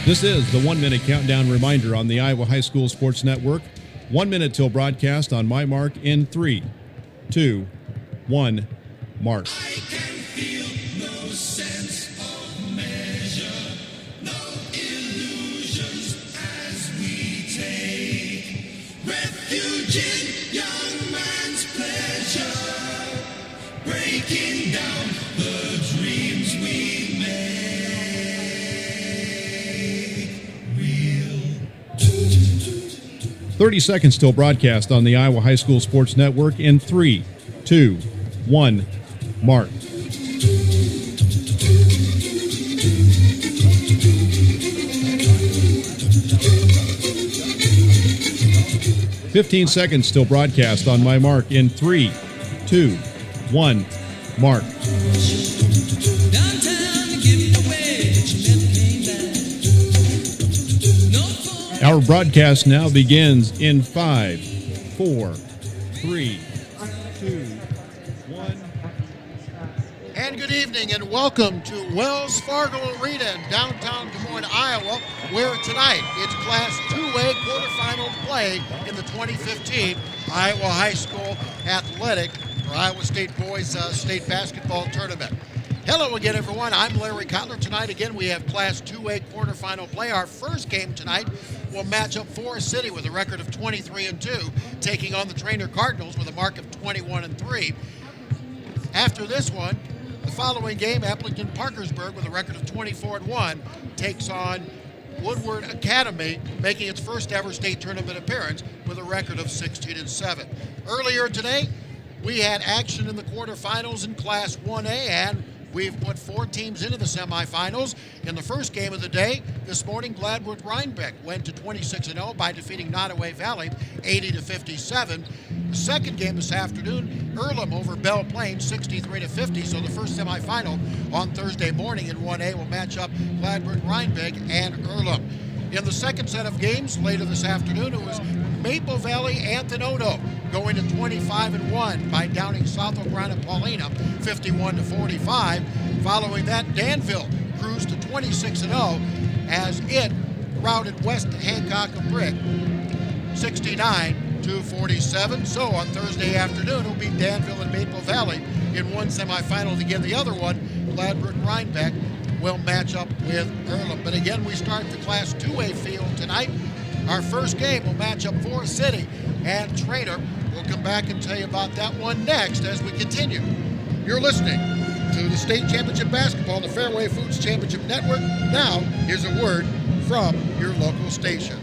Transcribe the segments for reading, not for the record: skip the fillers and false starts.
This is the 1 Minute Countdown Reminder on the Iowa High School Sports Network. 1 minute till broadcast on my mark in 3, 2, 1, mark. I can feel no sense of measure, no illusions as we take refuge in young man's pleasure, breaking down the dreams we make. 30 seconds till broadcast on the Iowa High School Sports Network in 3, 2, 1, mark. "15 seconds till broadcast on my mark in 3, 2, 1, mark. Our broadcast now begins in 5, 4, 3, 2, 1. And good evening and welcome to Wells Fargo Arena in downtown Des Moines, Iowa, where tonight it's Class 2A quarterfinal play in the 2015 Iowa High School Athletic or Iowa State Boys State Basketball Tournament. Hello again, everyone. I'm Larry Kotler. Tonight, again, we have Class 2A quarterfinal play. Our first game tonight will match up Forest City with a record of 23-2, taking on the Treynor Cardinals with a mark of 21-3. After this one, the following game, Appleton Parkersburg with a record of 24-1 takes on Woodward Academy, making its first ever state tournament appearance with a record of 16-7. Earlier today, we had action in the quarterfinals in Class 1A, and we've put 4 teams into the semifinals. In the first game of the day, this morning, Gladwood-Rhinebeck went to 26-0 by defeating Nottoway Valley 80-57. The second game this afternoon, Earlham over Belle Plaine 63-50. So the first semifinal on Thursday morning in 1A will match up Gladwood-Rhinebeck and Earlham. In the second set of games later this afternoon, it was Maple Valley Anthony going to 25-1 by downing South O'Brien Paulina 51-45. Following that, Danville cruised to 26-0 as it routed West Hancock of Brick 69-47. So on Thursday afternoon, it'll be Danville and Maple Valley in one semifinal. Again, the other one, Gladwood-Rhinebeck, will match up with Earlham. But again, we start the Class 2A field tonight. Our first game will match up Forest City and Treynor. We'll come back and tell you about that one next as we continue. You're listening to the State Championship Basketball on the Fairway Foods Championship Network. Now, here's a word from your local station.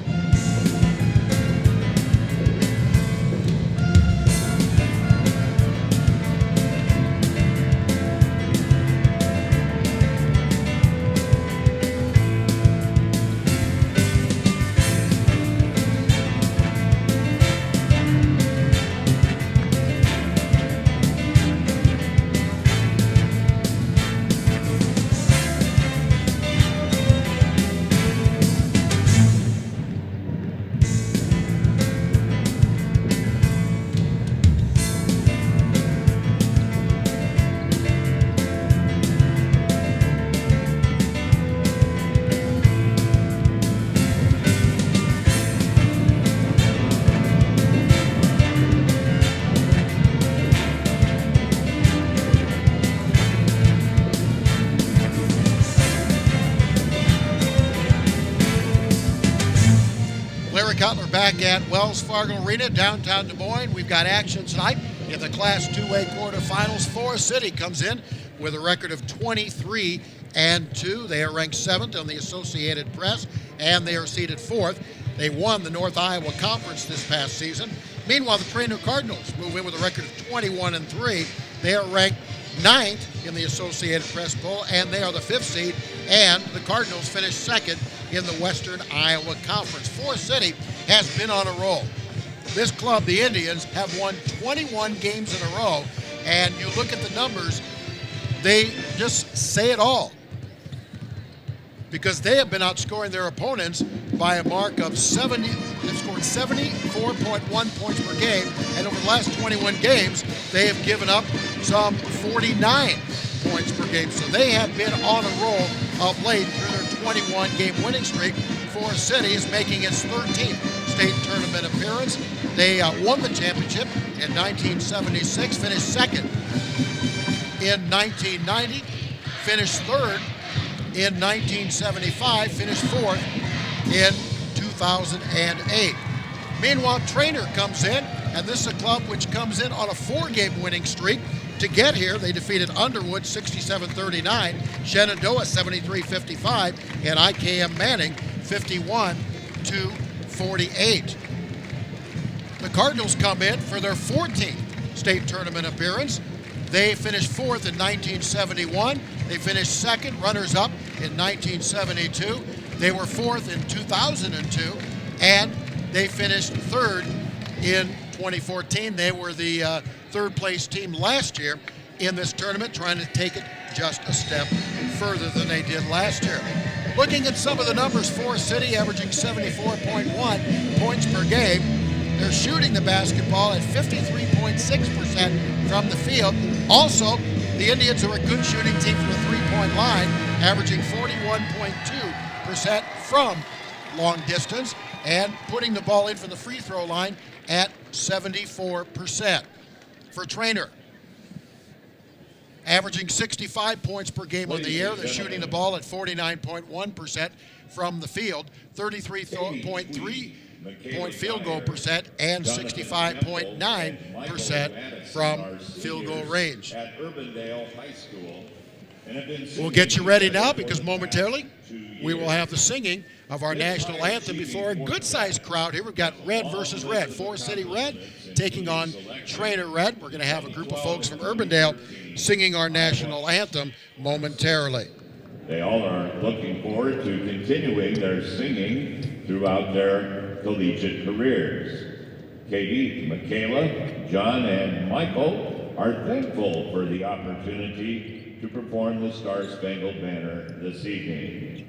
Cutler back at Wells Fargo Arena, downtown Des Moines. We've got action tonight in the Class 2A quarterfinals. Forest City comes in with a record of 23-2. They are ranked 7th on the Associated Press, and they are seeded 4th. They won the North Iowa Conference this past season. Meanwhile, the Treynor Cardinals move in with a record of 21-3. They are ranked 9th in the Associated Press poll, and they are the 5th seed, and the Cardinals finished 2nd in the Western Iowa Conference. Forest City has been on a roll. This club, the Indians, have won 21 games in a row, and you look at the numbers, they just say it all. Because they have been outscoring their opponents by a mark of 70. They've scored 74.1 points per game, and over the last 21 games, they have given up some 49 points per game. So they have been on a roll of late through their 21-game winning streak. Forest City is making its 13th state tournament appearance. They won the championship in 1976, finished second in 1990, finished third in 1975, finished fourth in 2008. Meanwhile, Treynor comes in, and this is a club which comes in on a 4-game winning streak. To get here, they defeated Underwood 67-39, Shenandoah 73-55, and IKM Manning 51-48. The Cardinals come in for their 14th state tournament appearance. They finished fourth in 1971. They finished second, runners-up in 1972. They were fourth in 2002, and they finished third in 2014. They were the third-place team last year in this tournament, trying to take it just a step further than they did last year. Looking at some of the numbers, Forest City averaging 74.1 points per game. They're shooting the basketball at 53.6% from the field. Also, the Indians are a good shooting team from the three-point line, averaging 41.2% from long distance and putting the ball in from the free throw line at 74%. For Treynor, averaging 65 points per game on the air. They're shooting the ball at 49.1% from the field, 33.3-point field goal percent, and 65.9% from field goal range. We'll get you ready now because momentarily we will have the singing of our national anthem before a good-sized crowd here. We've got Red versus Red. Forest City Red taking on Treynor Red. We're going to have a group of folks from Urbandale singing our national anthem momentarily. They all are looking forward to continuing their singing throughout their collegiate careers. Katie, Michaela, John, and Michael are thankful for the opportunity to perform the Star-Spangled Banner this evening.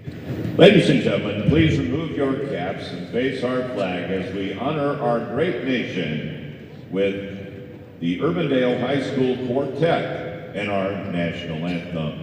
Ladies and gentlemen, please remove your caps and face our flag as we honor our great nation with the Urbandale High School Quartet and our national anthem.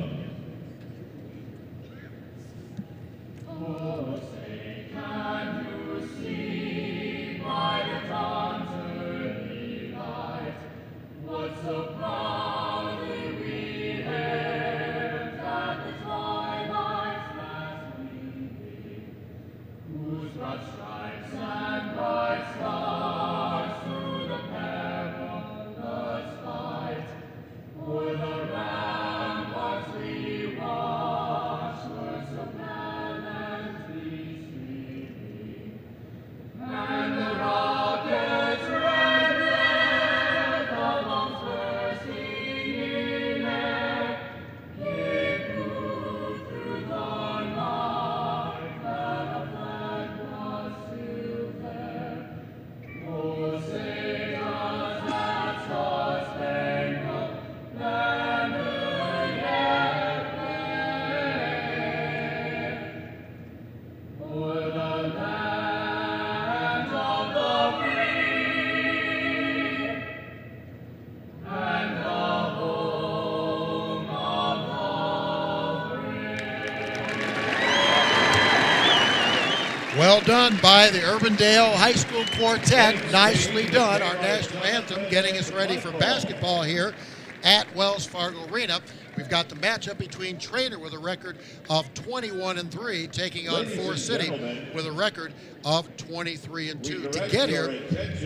Well done by the Urbandale High School Quartet. Nicely done. Our national anthem getting us ready for basketball here at Wells Fargo Arena. We've got the matchup between Treynor with a record of 21-3, taking on Forest City with a record of 23-2. To get here,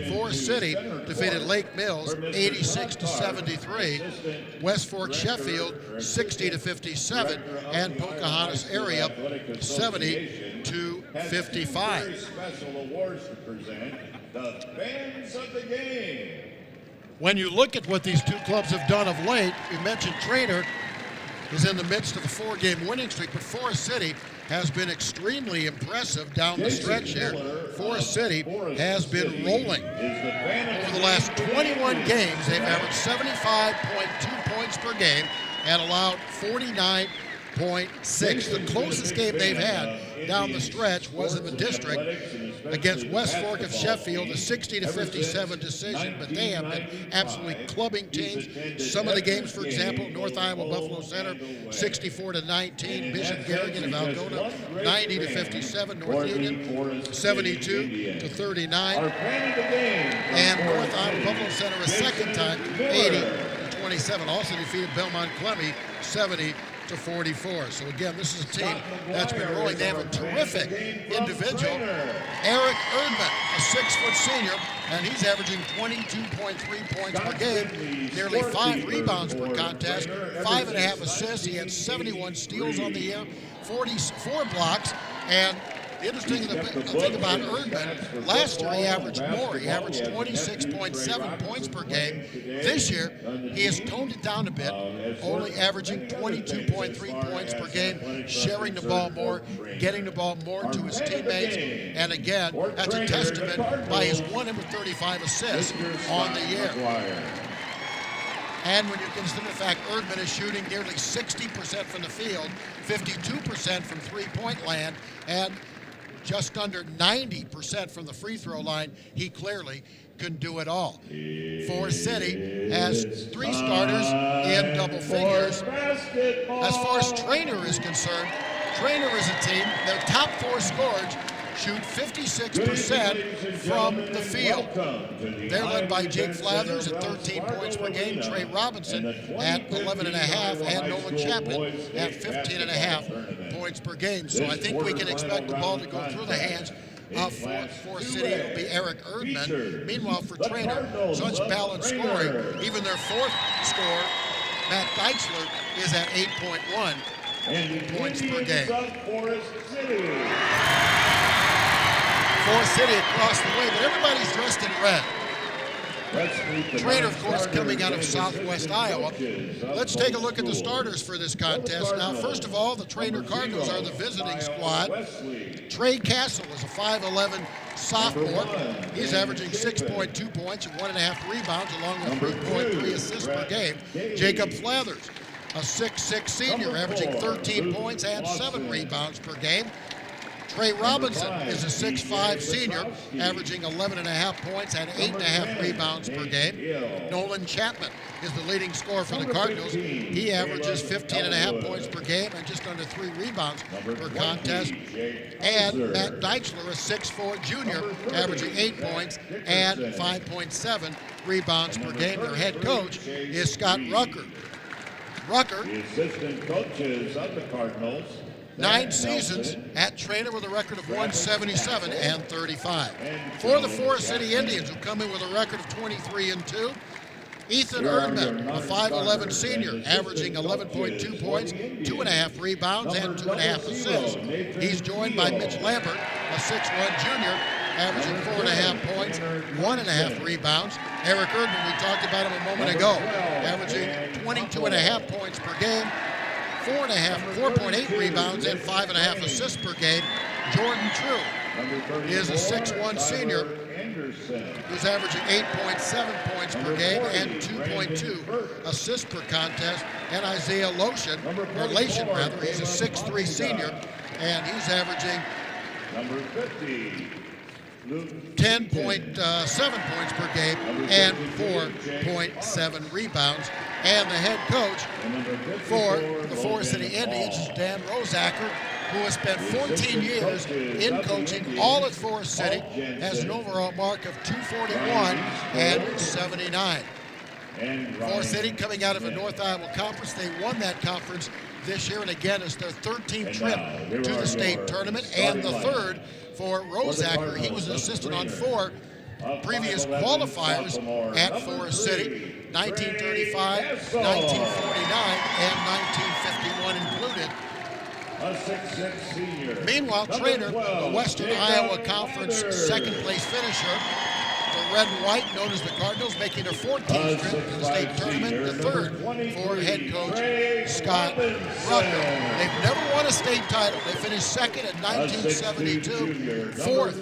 Forest City defeated Lake Mills 86-73, West Fork Sheffield 60-57, and Pocahontas area 70-55. Special awards to present the fans of the game. When you look at what these two clubs have done of late, we mentioned Treynor is in the midst of a 4-game winning streak, but Forest City has been extremely impressive down the stretch here. Forest City has been rolling. Over the last 21 games, they've averaged 75.2 points per game and allowed 49 The closest game they've had down the stretch was in the district against West Fork of Sheffield, a 60-57 decision, but they have been absolutely clubbing teams. Some of the games, for example, North Iowa Buffalo Center, 64-19, Bishop Garrigan of Algona, 90-57, North Union, 72-39, and North Iowa Buffalo Center a second time, 80-27, also defeated Belmont Clemmy, 70-44. So again, this is a team that's been rolling. They have a terrific individual, Eric Erdman, a 6-foot senior, and he's averaging 22.3 points per game, nearly 5 rebounds per contest, 5.5 assists. He had 71 steals on the year, 44 blocks, and the interesting thing about Erdman, last year he averaged more. He averaged 26.7 points per game. This year, he has toned it down a bit, only averaging 22.3 points per game, sharing the ball more, getting the ball more to his teammates. And again, that's a testament by his 135 assists on the year. And when you consider the fact Erdman is shooting nearly 60% from the field, 52% from three-point land, and just under 90% from the free throw line, he clearly can do it all. Forest City has 3 starters in double figures. As far as Treynor is concerned, Treynor is a team, their top 4 scorers shoot 56% from the field. They're led by Jake Flathers at 13 points per game, Trey Robinson at 11.5, and Nolan Chapman at 15.5 points per game. So I think we can expect the ball to go through the hands of Forest City. It'll be Eric Erdman. Meanwhile, for Treynor, such balanced scoring. Even their 4th scorer, Matt Deichler, is at 8.1 points per game. Forest City across the way, but everybody's dressed in red. Treynor, of course, coming out of southwest Iowa. Let's take a look at the starters for this contest. Now, first of all, the Treynor Cardinals are the visiting squad. Trey Castle is a 5'11 sophomore. He's averaging 6.2 points and 1.5 rebounds, along with 3.3 assists per game. Jacob Flathers, a 6'6 senior, averaging 13 points and 7 rebounds per game. Trey Robinson is a 6'5 senior, averaging 11.5 points and 8.5 rebounds per game. Nolan Chapman is the leading scorer for the Cardinals. He averages 15.5 points per game and just under 3 rebounds per contest. And Matt Deichler, a 6'4 junior, averaging 8 points and 5.7 rebounds per game. Their head coach is Scott Rucker. The assistant coaches of the Cardinals, 9 seasons at Treynor with a record of 177 and 35. For the Forest City Indians, who come in with a record of 23-2, Ethan Erdman, a 5'11 senior, averaging 11.2 points, 2.5 rebounds, and 2.5 assists. He's joined by Mitch Lambert, a 6'1 junior, averaging 4.5 points, 1.5 rebounds. Eric Erdman, we talked about him a moment ago, averaging 22.5 points per game, 4.8 rebounds, and 5.5 assists per game. Jordan True is a 6'1 senior who's averaging 8.7 points per game and 2.2 assists per contest. And Isaiah Lation, he's a 6'3 senior, and he's averaging 10.7 points per game and 4.7 rebounds. And the head coach for the Forest City Indians is Dan Rosacker, who has spent 14 years in coaching, all at Forest City, has an overall mark of 241 and 79. Forest City coming out of the North Iowa Conference. They won that conference this year, and again, it's their 13th trip to the state tournament and the 3rd for Rosacker. He was an assistant on 4 previous qualifiers at Forest City, 1935, 1949, and 1951 included. Meanwhile, Treynor, the Western Iowa Conference second-place finisher, the red and white, known as the Cardinals, making their 14th trip to the state tournament, the 3rd for head coach Scott Rucker. They've never won a state title. They finished 2nd in 1972, 4th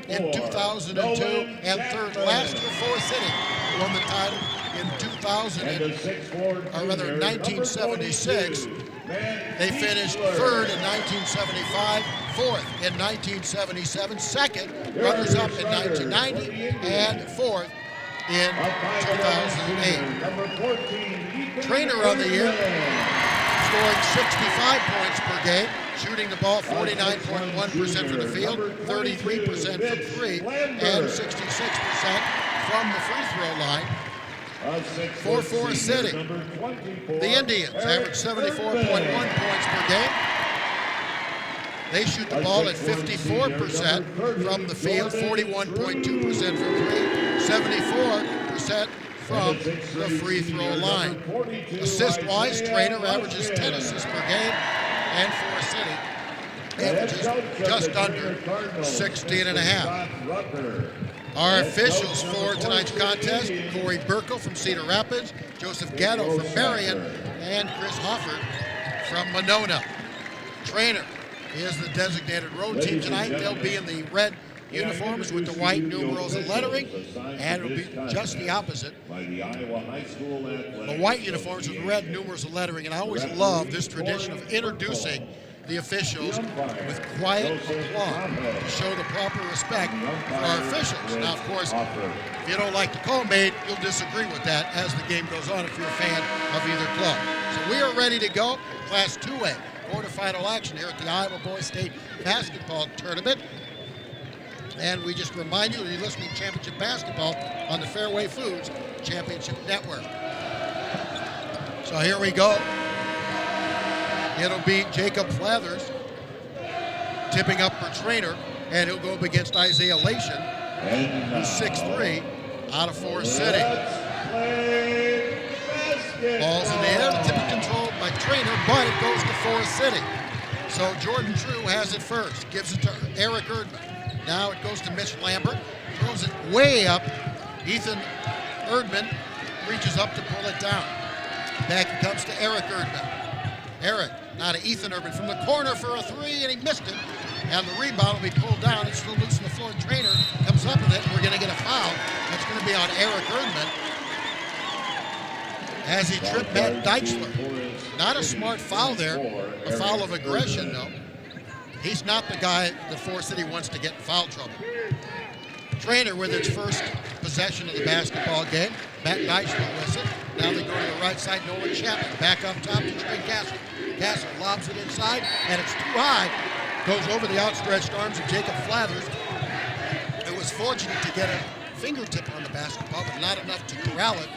in 2002, and 3rd last year. Forest City won the title in 1976. They finished third in 1975, fourth in 1977, second, runners-up in 1990, and fourth in 2008. Treynor of the year, scoring 65 points per game, shooting the ball 49.1% from the field, 33% from three, and 66% from the free throw line. For Forest City, the Indians average 74.1 points per game. They shoot the ball at 54% from the field, 41.2% from three, 74% from the free throw line. Assist-wise, Treynor averages 10 assists per game, and Forest City averages just under 16 and a half. Our officials for tonight's contest: Corey Burkle from Cedar Rapids, Joseph Gatto from Marion, and Chris Hoffert from Monona. Treynor is the designated road team tonight. They'll be in the red uniforms with the white numerals and lettering, and it'll be just the opposite. The white uniforms with red numerals and lettering, and I always love this tradition of introducing the officials with quiet applause to show the proper respect for our officials. Now, of course, if you don't like the call made, you'll disagree with that as the game goes on if you're a fan of either club. So we are ready to go. Class 2A quarterfinal action here at the Iowa Boys State Basketball Tournament. And we just remind you that you're listening to Championship Basketball on the Fairway Foods Championship Network. So here we go. It'll be Jacob Flathers tipping up for Treynor, and he'll go up against Isaiah Lation, who's 6'3", out of Forest City. Ball's in the air, the tip is controlled by Treynor, but it goes to Forest City. So Jordan True has it first, gives it to Eric Erdman. Now it goes to Mitch Lambert, throws it way up. Ethan Erdman reaches up to pull it down. Back it comes to Eric Erdman. Eric, now to Ethan Erdman from the corner for a three, and he missed it. And the rebound will be pulled down. It's still loose on the floor. Treynor comes up with it. We're going to get a foul. That's going to be on Eric Erdman as he tripped Matt Deichler. Not a smart foul there. A foul of aggression, though. He's not the guy that Forest City wants to get in foul trouble. Treynor with its first possession of the basketball game. Matt Deichler with it. Now they go to the right side. Nolan Chapman back up top to Trey Castle. Castle lobs it inside, and it's too high. Goes over the outstretched arms of Jacob Flathers, who was fortunate to get a fingertip on the basketball, but not enough to corral it.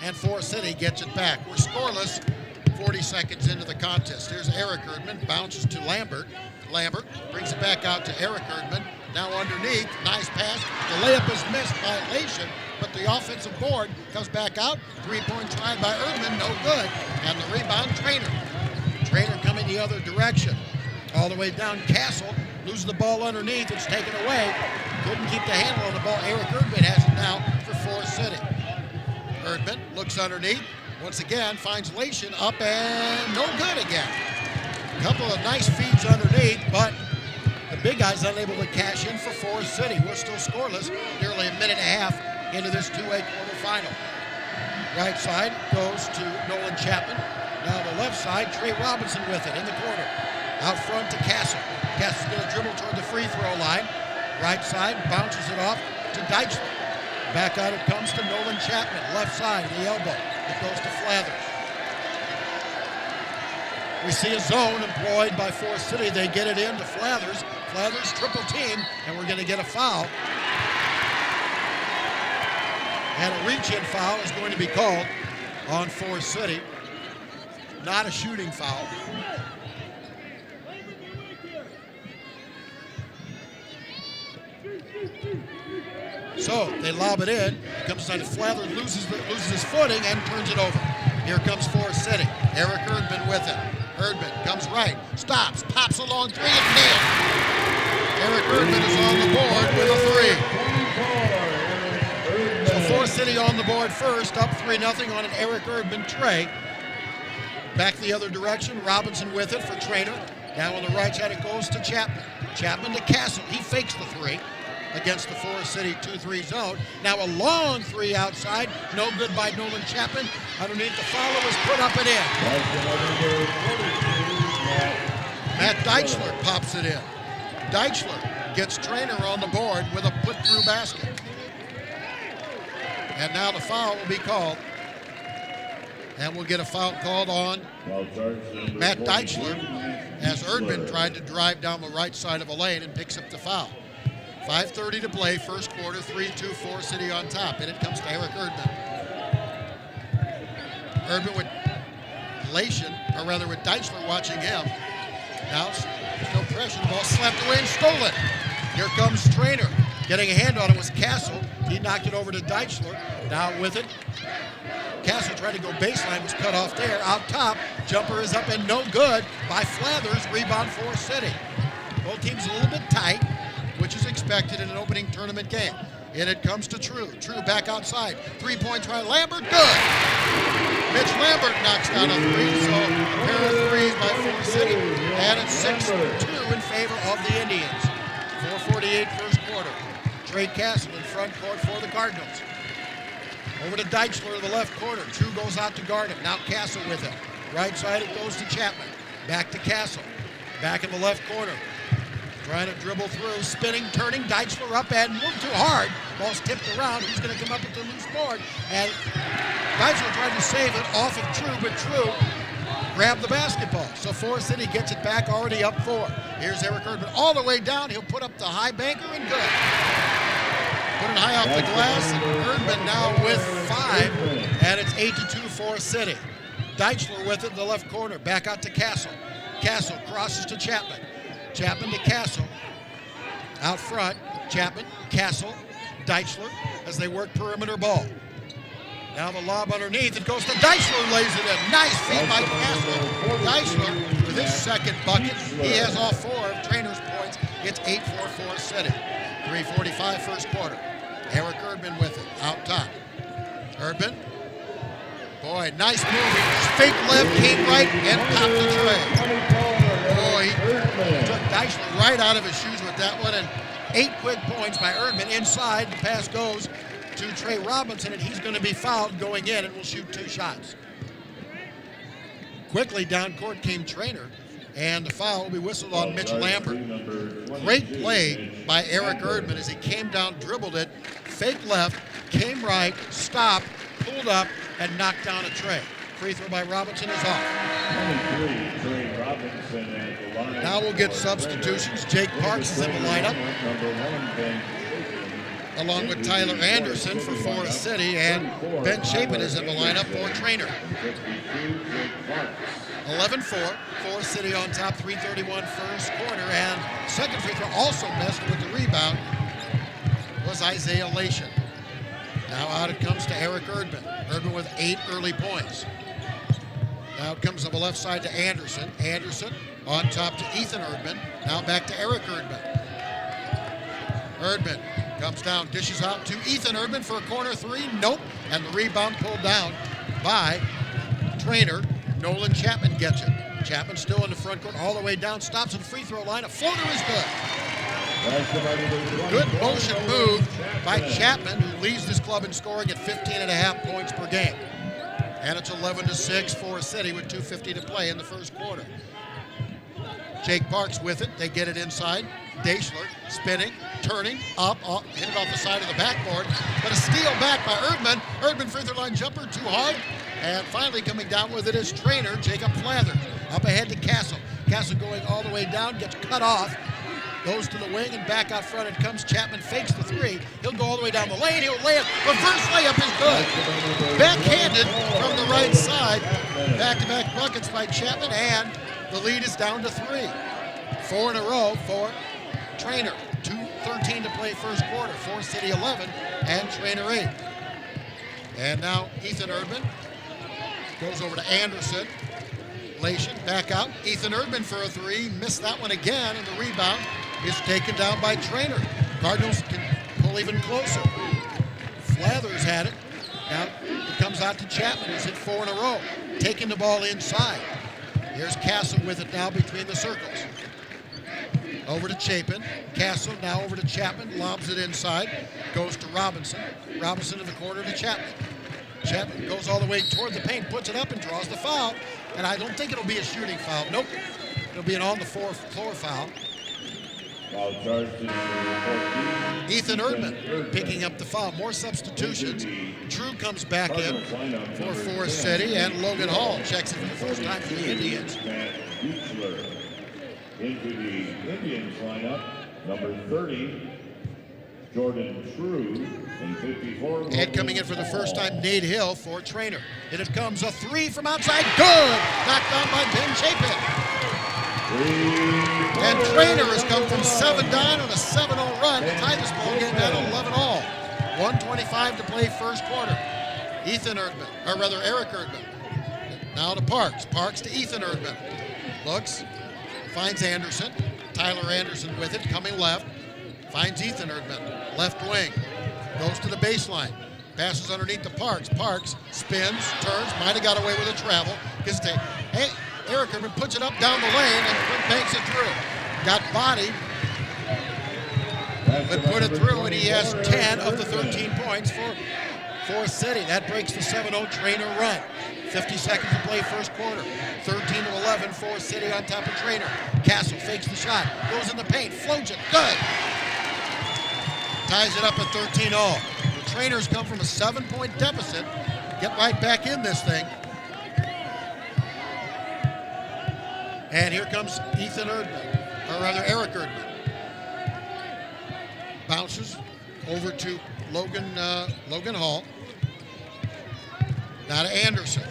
And Forest City gets it back. We're scoreless 40 seconds into the contest. Here's Eric Erdman, bounces to Lambert. Lambert brings it back out to Eric Erdman. Now underneath, nice pass. The layup is missed by Lation, but the offensive board comes back out. Three-point try by Erdman, no good. And the rebound, Treynor. Treynor coming the other direction. All the way down Castle, loses the ball underneath, it's taken away. Couldn't keep the handle on the ball. Eric Erdman has it now for Forest City. Erdman looks underneath, once again finds Lation up and no good again. A couple of nice feeds underneath, but the big guy's unable to cash in for Forest City. We're still scoreless, nearly a minute and a half into this 2A quarterfinal. Right side goes to Nolan Chapman. Now the left side, Trey Robinson with it in the corner. Out front to Castle. Castle's going to dribble toward the free throw line. Right side, bounces it off to Deichler. Back out it comes to Nolan Chapman. Left side, the elbow. It goes to Flathers. We see a zone employed by Forest City. They get it in to Flathers. Flathers triple team, and we're going to get a foul. And a reach-in foul is going to be called on Forest City. Not a shooting foul. So they lob it in. It comes down to Flathers, loses his footing and turns it over. Here comes Forest City. Eric Erdman with it. Erdman comes right, stops, pops a long three and nailed. Eric Erdman is on the board with a three. So Forest City on the board first, up 3-0 on an Eric Erdman tray. Back the other direction, Robinson with it for Treynor. Now on the right side it goes to Chapman. Chapman to Castle, he fakes the three. against the Forest City 2-3 zone. Now a long three outside, no good by Nolan Chapman. Underneath the follow is put up and in. Matt Deichler pops it in. Deichler gets Treynor on the board with a put-through basket. And now the foul will be called. And we'll get a foul called on Matt Deichler as Erdman tried to drive down the right side of a lane and picks up the foul. 5:30 to play, first quarter, 3-2 Forest City on top. And it comes to Eric Erdman. Erdman with elation, or rather with Deichler watching him. Now, there's no pressure. The ball slapped away and stolen. Here comes Treynor. Getting a hand on it was Castle. He knocked it over to Deichler. Now with it, Castle tried to go baseline, was cut off there. Out top, jumper is up and no good by Flathers. Rebound Forest City. Both teams a little bit tight, which is expected in an opening tournament game. And it comes to True. True back outside. 3-point try. Lambert, good. Mitch Lambert knocks down a three, so a pair of threes by Forest City. And it's 6-2 in favor of the Indians. 4:48 first quarter. Trey Castle in front court for the Cardinals. Over to Deichler in the left corner. True goes out to guard him. Now Castle with him. Right side it goes to Chapman. Back to Castle. Back in the left corner. Trying to dribble through, spinning, turning, Deichler up and moved too hard. Ball's tipped around. Who's going to come up with the loose board? And Deichler tried to save it off of True, but True grabbed the basketball. So Forest City gets it back, already up 4. Here's Eric Erdman all the way down. He'll put up the high banker and good. Put it high off the glass, and Erdman now with 5, and it's 8-2 Forest City. Deichler with it in the left corner, back out to Castle. Castle crosses to Chapman. Chapman to Castle. Out front, Chapman, Castle, Deichler as they work perimeter ball. Now the lob underneath, it goes to Deichler, lays it in. Nice feed by Castle. Deichler with his second bucket. He has all 4 of Treynor's points. It's 8-4 Forest City. 3:45 first quarter. Eric Erdman with it, out top. Erdman. Boy, nice move. Fake left, came right, and popped the tray. Boy, he took Deichler right out of his shoes with that one, and 8 quick points by Erdman. Inside, the pass goes to Trey Robinson, and he's going to be fouled going in, and will shoot 2 shots. Quickly down court came Treynor, and the foul will be whistled on Mitch Lambert. Great play by Eric Erdman as he came down, dribbled it, fake left, came right, stopped, pulled up, and knocked down a tray. Free throw by Robinson is off. Now we'll get substitutions. Jake Parks is in the lineup, along with Tyler Anderson for Forest City, and Ben Chapin is in the lineup for Treynor. 11-4, Forest City on top, 3:31 first quarter, and second free throw also missed with the rebound was Isaiah Lation. Now out it comes to Eric Erdman. Erdman with 8 early points. Now it comes on the left side to Anderson. Anderson on top to Ethan Erdman. Now back to Eric Erdman. Erdman comes down, dishes out to Ethan Erdman for a corner 3. Nope. And the rebound pulled down by Treynor. Nolan Chapman gets it. Chapman still in the front court, all the way down, stops at the free throw line. A floater is good. Good motion move by Chapman, who leads this club in scoring at 15.5 points per game. And it's 11-6 Forest City with 2:50 to play in the first quarter. Jake Parks with it. They get it inside. Deichler spinning, turning, up, hit it off the side of the backboard. But a steal back by Erdman. Erdman free throw line jumper too hard. And finally coming down with it is Treynor, Jacob Flathers. Up ahead to Castle. Castle going all the way down, gets cut off. Goes to the wing and back out front it comes. Chapman fakes the 3. He'll go all the way down the lane. He'll lay it. Reverse layup is good. Backhanded from the right side. Back-to-back buckets by Chapman, and the lead is down to 3. 4 in a row for Treynor. 2:13 to play first quarter. Forest City 11 and Treynor 8. And now Ethan Erdman goes over to Anderson. Lation back out. Ethan Erdman for a 3. Missed that one again, and the rebound is taken down by Treynor. Cardinals can pull even closer. Flathers had it. Now it comes out to Chapman. He's hit 4 in a row. Taking the ball inside. Here's Castle with it now between the circles. Over to Chapin. Castle now over to Chapman. Lobs it inside. Goes to Robinson. Robinson in the corner to Chapman. Chapman goes all the way toward the paint, puts it up and draws the foul. And I don't think it'll be a shooting foul. Nope. It'll be an on-the-floor foul. Foul charge to number 14. Ethan Erdman picking up the foul. More substitutions. Drew comes back in for Forest City, and Logan Hall checks in for the first time for the Indians. Into the Indians lineup, number 30, Jordan True, and 54. And coming in for the first time, Nate Hill for Treynor. And it comes a three from outside. Good! Knocked down by Ben Chapin. And Treynor has come from 7 down on a 7-0 run to tie this ball game at 11-all. 1:25 to play first quarter. Eric Erdman. Now to Parks. Parks to Ethan Erdman. Looks, finds Anderson. Tyler Anderson with it, coming left. Finds Ethan Erdman, left wing. Goes to the baseline. Passes underneath to Parks. Parks spins, turns, might have got away with a travel. Gets to, hey, Eric Erdman puts it up down the lane and banks it through. Got bodied, but put it through, and he has 10 of the 13 points for Forest City. That breaks the 7-0 Treynor run. 50 seconds to play first quarter. 13-11, Forest City on top of Treynor. Castle fakes the shot, goes in the paint, floats it, good. Ties it up at 13-all. The Treynor's come from a 7-point deficit. Get right back in this thing. And here comes Ethan Erdman, or rather Eric Erdman. Bounces over to Logan Hall. Now to Anderson.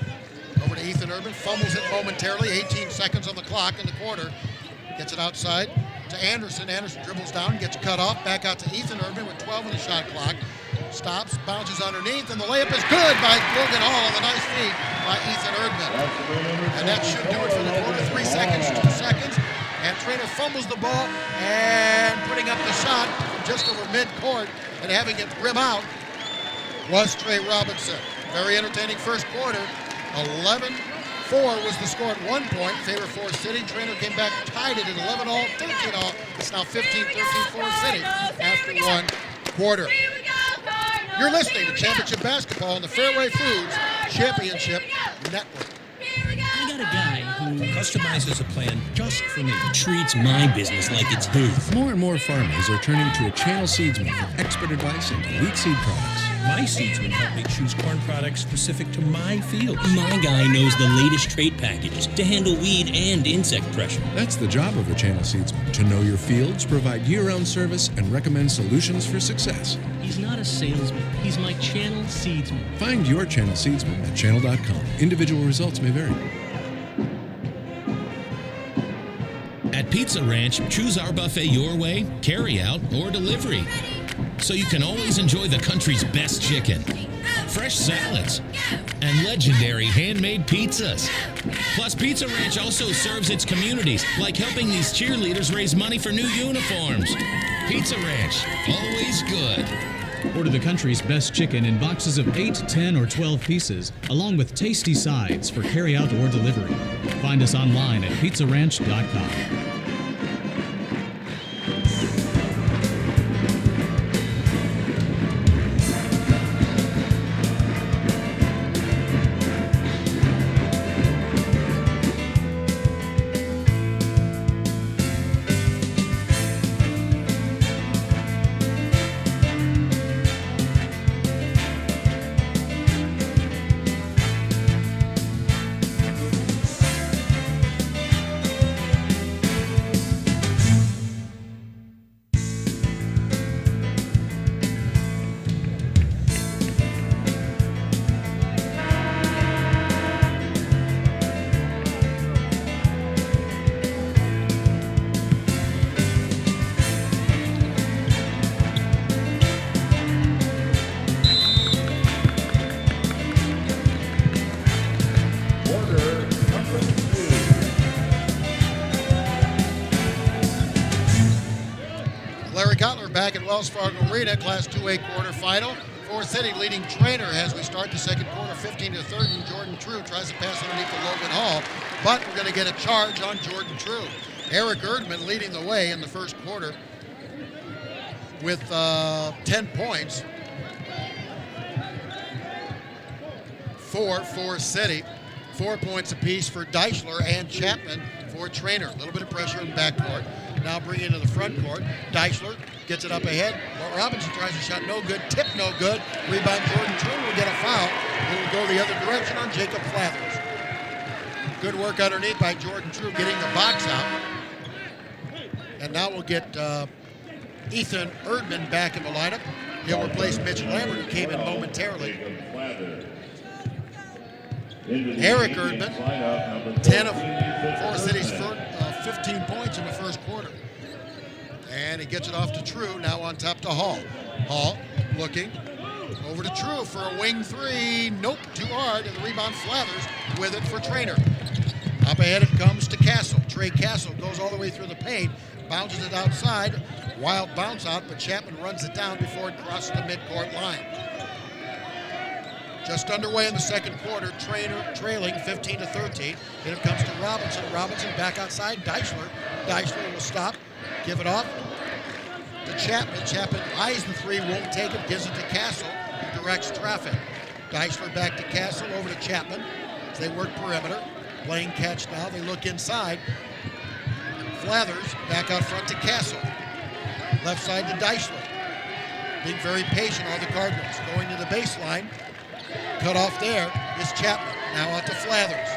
Over to Ethan Erdman. Fumbles it momentarily. 18 seconds on the clock in the quarter. Gets it outside to Anderson. Anderson dribbles down, gets cut off. Back out to Ethan Erdman with 12 on the shot clock. Stops, bounces underneath, and the layup is good by Logan Hall on the nice feed by Ethan Erdman. And that should do it for the quarter. 3 seconds, 2 seconds. And Treynor fumbles the ball and putting up the shot from just over mid-court and having it rim out was Trey Robinson. Very entertaining first quarter. 11-4 was the score at 1 point. Favor Forest City. Treynor came back, tied it at 11-all, 13-all. It's now 15-13 Forest City after 1 quarter. You're listening to Championship Basketball on the Fairway Foods Championship Network. I got a guy who customizes a plan just for me. Treats my business like it's his. More and more farmers are turning to a channel seedsman for expert advice and elite seed products. My seedsman helped me choose corn products specific to my field. My guy knows the latest trait packages to handle weed and insect pressure. That's the job of a channel seedsman, to know your fields, provide year-round service, and recommend solutions for success. He's not a salesman. He's my channel seedsman. Find your channel seedsman at channel.com. Individual results may vary. At Pizza Ranch, choose our buffet your way, carry out, or delivery. So you can always enjoy the country's best chicken, fresh salads, and legendary handmade pizzas. Plus, Pizza Ranch also serves its communities, like helping these cheerleaders raise money for new uniforms. Pizza Ranch, always good. Order the country's best chicken in boxes of 8, 10, or 12 pieces, along with tasty sides for carry-out or delivery. Find us online at pizzaranch.com. Back at Wells Fargo Arena, Class 2A quarterfinal. Forest City leading Treynor as we start the second quarter, 15-13. Jordan True tries to pass underneath to Logan Hall, but we're going to get a charge on Jordan True. Eric Erdman leading the way in the first quarter with 10 points. 4 City. 4 points apiece for Deichler and Chapman for Treynor. A little bit of pressure in the backcourt. Now bring it into the front court. Deichler gets it up ahead. Robinson tries a shot, no good. Tip, no good. Rebound, Jordan True will get a foul. It will go the other direction on Jacob Flathers. Good work underneath by Jordan True getting the box out. And now we'll get Ethan Erdman back in the lineup. He'll replace Mitch Lambert, who came in momentarily. Eric Erdman, 10 of Forest City's 15 points in the first quarter. And he gets it off to True, now on top to Hall. Hall looking over to True for a wing three. Nope, too hard, and the rebound Flathers with it for Treynor. Up ahead it comes to Castle. Trey Castle goes all the way through the paint, bounces it outside. Wild bounce out, but Chapman runs it down before it crosses the midcourt line. Just underway in the second quarter, Treynor trailing 15-13. Then it comes to Robinson. Robinson back outside. Deichler. Deichler will stop, give it off to Chapman. Chapman eyes the three, won't take it, gives it to Castle, who directs traffic. Deichler back to Castle, over to Chapman as they work perimeter. Playing catch now. They look inside. Flathers back out front to Castle. Left side to Deichler. Being very patient are the Cardinals. Going to the baseline. Cut off there is Chapman. Now out to Flathers.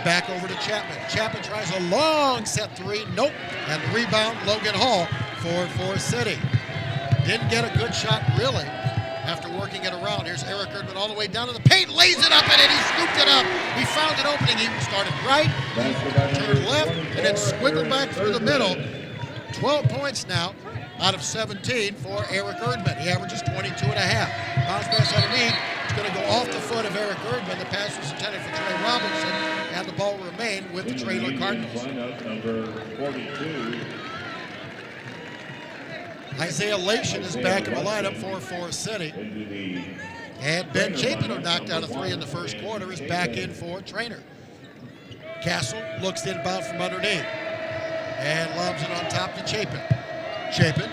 Back over to Chapman. Chapman tries a long set three. Nope. And the rebound, Logan Hall for Forest City. Didn't get a good shot, really, after working it around. Here's Eric Erdman all the way down to the paint. Lays it up in it. He scooped it up. He found an opening. He started right, turned left, and then squiggled back through the middle. 12 points now out of 17 for Eric Erdman. He averages 22 and a half. Bounce pass underneath. It's going to go off the foot of Eric Erdman. The pass was intended for Trey Robinson, and the ball remained with the Treynor Cardinals. Number 42. Isaiah Lation is back in the lineup for Forest City. And Ben Chapin, who knocked out a three in the first quarter, is back in for Treynor. Castle looks inbound from underneath and lobs it on top to Chapin. Chapin,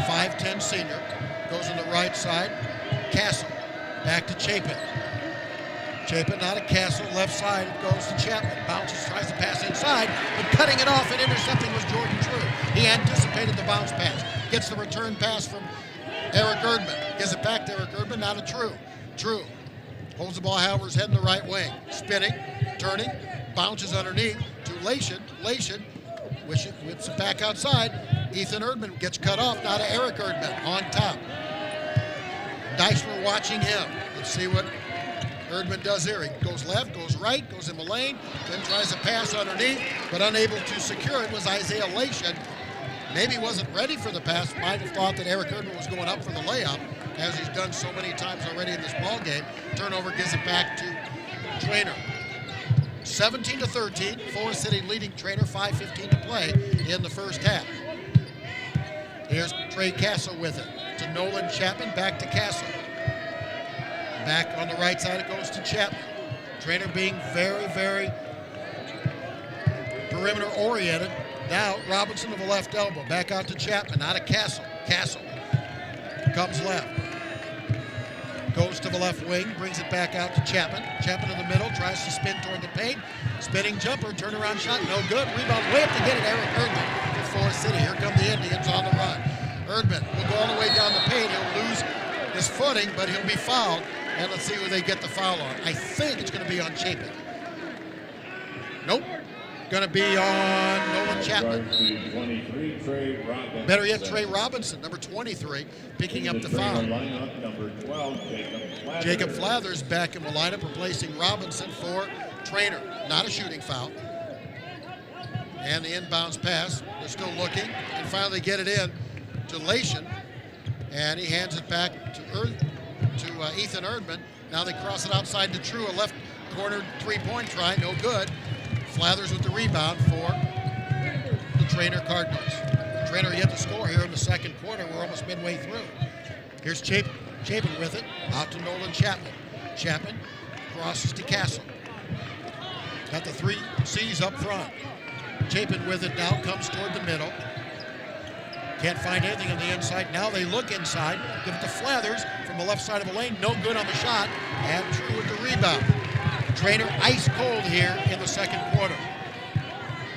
5'10 senior, goes on the right side. Castle, back to Chapin. Chapin out of Castle, left side, it goes to Chapman. Bounces, tries to pass inside, but cutting it off and intercepting was Jordan True. He anticipated the bounce pass. Gets the return pass from Eric Erdman. Gives it back to Eric Erdman, now to True. True holds the ball, however, is heading the right wing. Spinning, turning, bounces underneath to Lation. Lation whips it back outside. Ethan Erdman gets cut off, now to Eric Erdman on top. Deichler watching him. Let's see what Erdman does here. He goes left, goes right, goes in the lane, then tries to pass underneath, but unable to secure it was Isaiah Lation. Maybe wasn't ready for the pass. Might have thought that Eric Erdman was going up for the layup, as he's done so many times already in this ball game. Turnover gives it back to Treynor. 17-13, Forest City leading Treynor, 5:15 to play in the first half. Here's Trey Castle with it. To Nolan Chapman, back to Castle. Back on the right side, it goes to Chapman. Treynor being very, very perimeter oriented. Now Robinson to the left elbow. Back out to Chapman, out of Castle. Castle comes left. Goes to the left wing, brings it back out to Chapman. Chapman in the middle, tries to spin toward the paint. Spinning jumper, turnaround shot, no good. Rebound way up to get it, Eric Erdman for Forest City. Here come the Indians on the run. Erdman will go all the way down the paint. He'll lose his footing, but he'll be fouled. And let's see who they get the foul on. I think it's going to be on Chapin. Nope. Going to be on Nolan Chapman. Better yet, Trey Robinson, number 23, picking up the foul. Number 12, Jacob Flathers back in the lineup, replacing Robinson for Treynor. Not a shooting foul. And the inbounds pass. They're still looking, and finally get it in to Lation. And he hands it back to Ethan Erdman. Now they cross it outside to True, a left corner three-point try, no good. Flathers with the rebound for the Treynor Cardinals. Treynor yet to score here in the second quarter. We're almost midway through. Here's Chapin with it, out to Nolan Chapman. Chapman crosses to Castle. Got the three C's up front. Chapin with it now, comes toward the middle. Can't find anything on the inside. Now they look inside. Give it to Flathers from the left side of the lane. No good on the shot. And True with the rebound. Treynor ice cold here in the second quarter.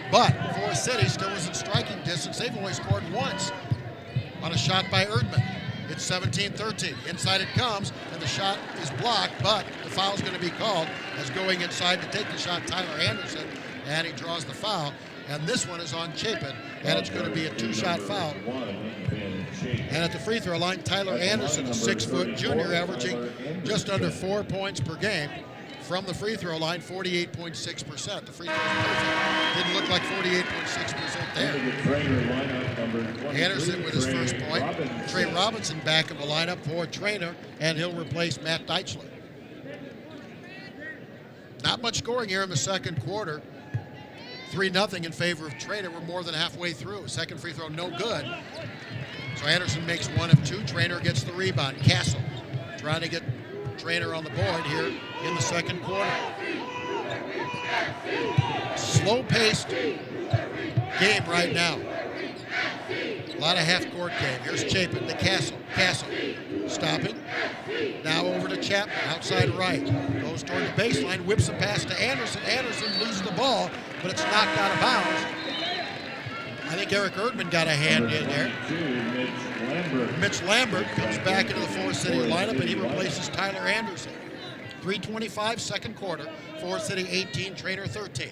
But Forest City still is in striking distance. They've only scored once on a shot by Erdman. It's 17-13. Inside it comes, and the shot is blocked, but the foul's going to be called as going inside to take the shot, Tyler Anderson, and he draws the foul. And this one is on Chapin, and it's going to be a two-shot foul. And at the free throw line, Tyler Anderson, a 6-foot junior, averaging just under 4 points per game. From the free throw line, 48.6%. The free throw is perfect. Didn't look like 48.6% there. Anderson with his first point. Trey Robinson back in the lineup for Treynor, and he'll replace Matt Deichler. Not much scoring here in the second quarter. 3-0 in favor of Treynor. We're more than halfway through. Second free throw, no good. So Anderson makes one of two. Treynor gets the rebound. Castle trying to get Treynor on the board here in the second quarter. Slow-paced game right now. A lot of half-court game. Here's Chapin to Castle. Castle stopping. Now over to Chapman, outside right. Goes toward the baseline, whips a pass to Anderson. Anderson loses the ball, but it's knocked out of bounds. I think Eric Erdman got a hand in there. Mitch Lambert comes back into the Forest City lineup, and he replaces Tyler Anderson. 3:25, second quarter. Forest City 18, Treynor 13.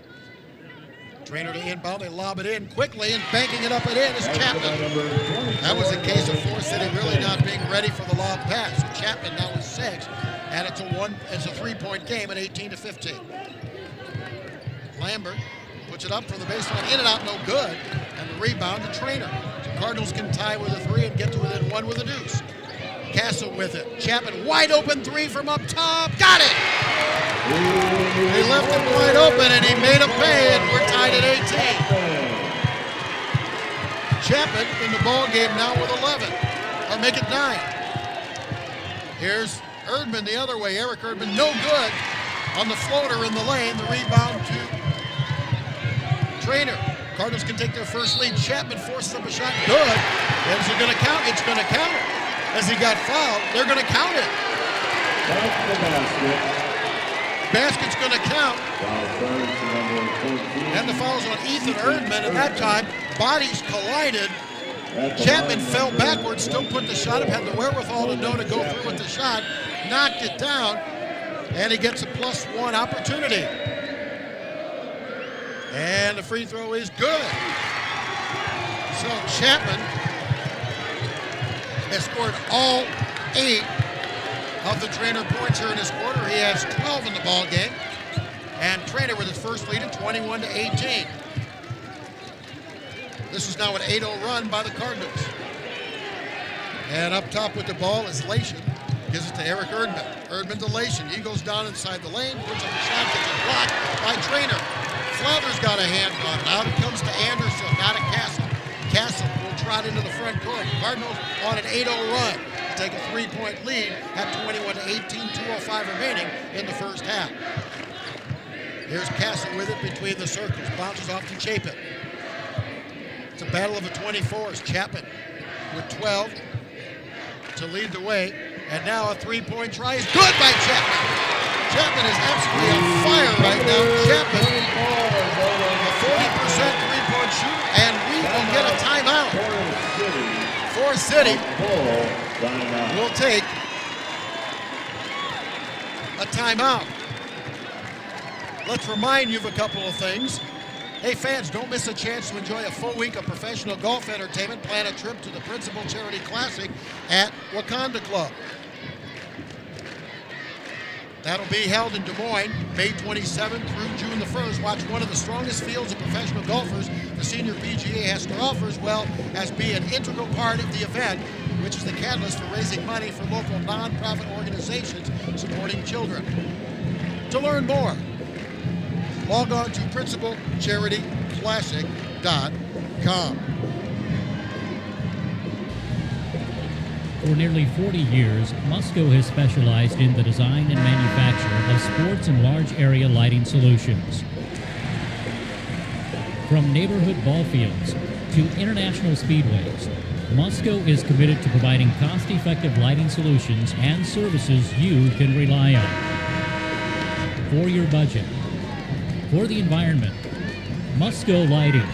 Treynor to inbound, they lob it in quickly, and banking it up and in is Chapman. That was a case of Forest City really not being ready for the lob pass. Chapman now with 6, and it's a 3-point game at 18-15. Lambert puts it up from the baseline, in and out, no good, and the rebound to Treynor. So Cardinals can tie with a 3 and get to within 1 with a deuce. Castle with it. Chapman, wide open 3 from up top. Got it! He left it wide open, and he made a pay, and we're tied at 18. Chapman in the ball game now with 11. Or make it 9. Here's Erdman the other way. Eric Erdman, no good on the floater in the lane. The rebound to Treynor. Cardinals can take their first lead. Chapman forces up a shot. Good. Is it going to count? It's going to count. As he got fouled, they're going to count it. Basket's going to count. And the foul's on Ethan Erdman. At that time, bodies collided. Chapman fell backwards, still put the shot up, had the wherewithal to know to go through with the shot, knocked it down, and he gets a +1 opportunity. And the free throw is good. So Chapman has scored all 8 of the Treynor points here in this quarter. He has 12 in the ball game. And Treynor with his first lead at 21-18. This is now an 8-0 run by the Cardinals. And up top with the ball is Lation. Gives it to Eric Erdman. Erdman to Lation. He goes down inside the lane, puts up a shot, gets it blocked by Treynor. Flathers got a hand on it. Out it comes to Anderson, not to Castle. Castle will trot into the front court. Cardinals on an 8-0 run to take a 3-point lead at 21-18, 2:05 remaining in the first half. Here's Castle with it between the circles. Bounces off to Chapin. It's a battle of the 24s. Chapman with 12 to lead the way. And now a 3-point try is good by Chapman. Chapman is absolutely on fire right now. Chapman, a 40% 3-point shooter, and we will get a timeout. Forest City will take a timeout. Let's remind you of a couple of things. Hey fans, don't miss a chance to enjoy a full week of professional golf entertainment. Plan a trip to the Principal Charity Classic at Wakanda Club. That'll be held in Des Moines, May 27th through June the 1st. Watch one of the strongest fields of professional golfers the senior PGA has to offer, as well as be an integral part of the event, which is the catalyst for raising money for local nonprofit organizations supporting children. To learn more, log on to principalcharityclassic.com. For nearly 40 years, Musco has specialized in the design and manufacture of sports and large area lighting solutions. From neighborhood ball fields to international speedways, Musco is committed to providing cost-effective lighting solutions and services you can rely on. For your budget, for the environment, Musco Lighting,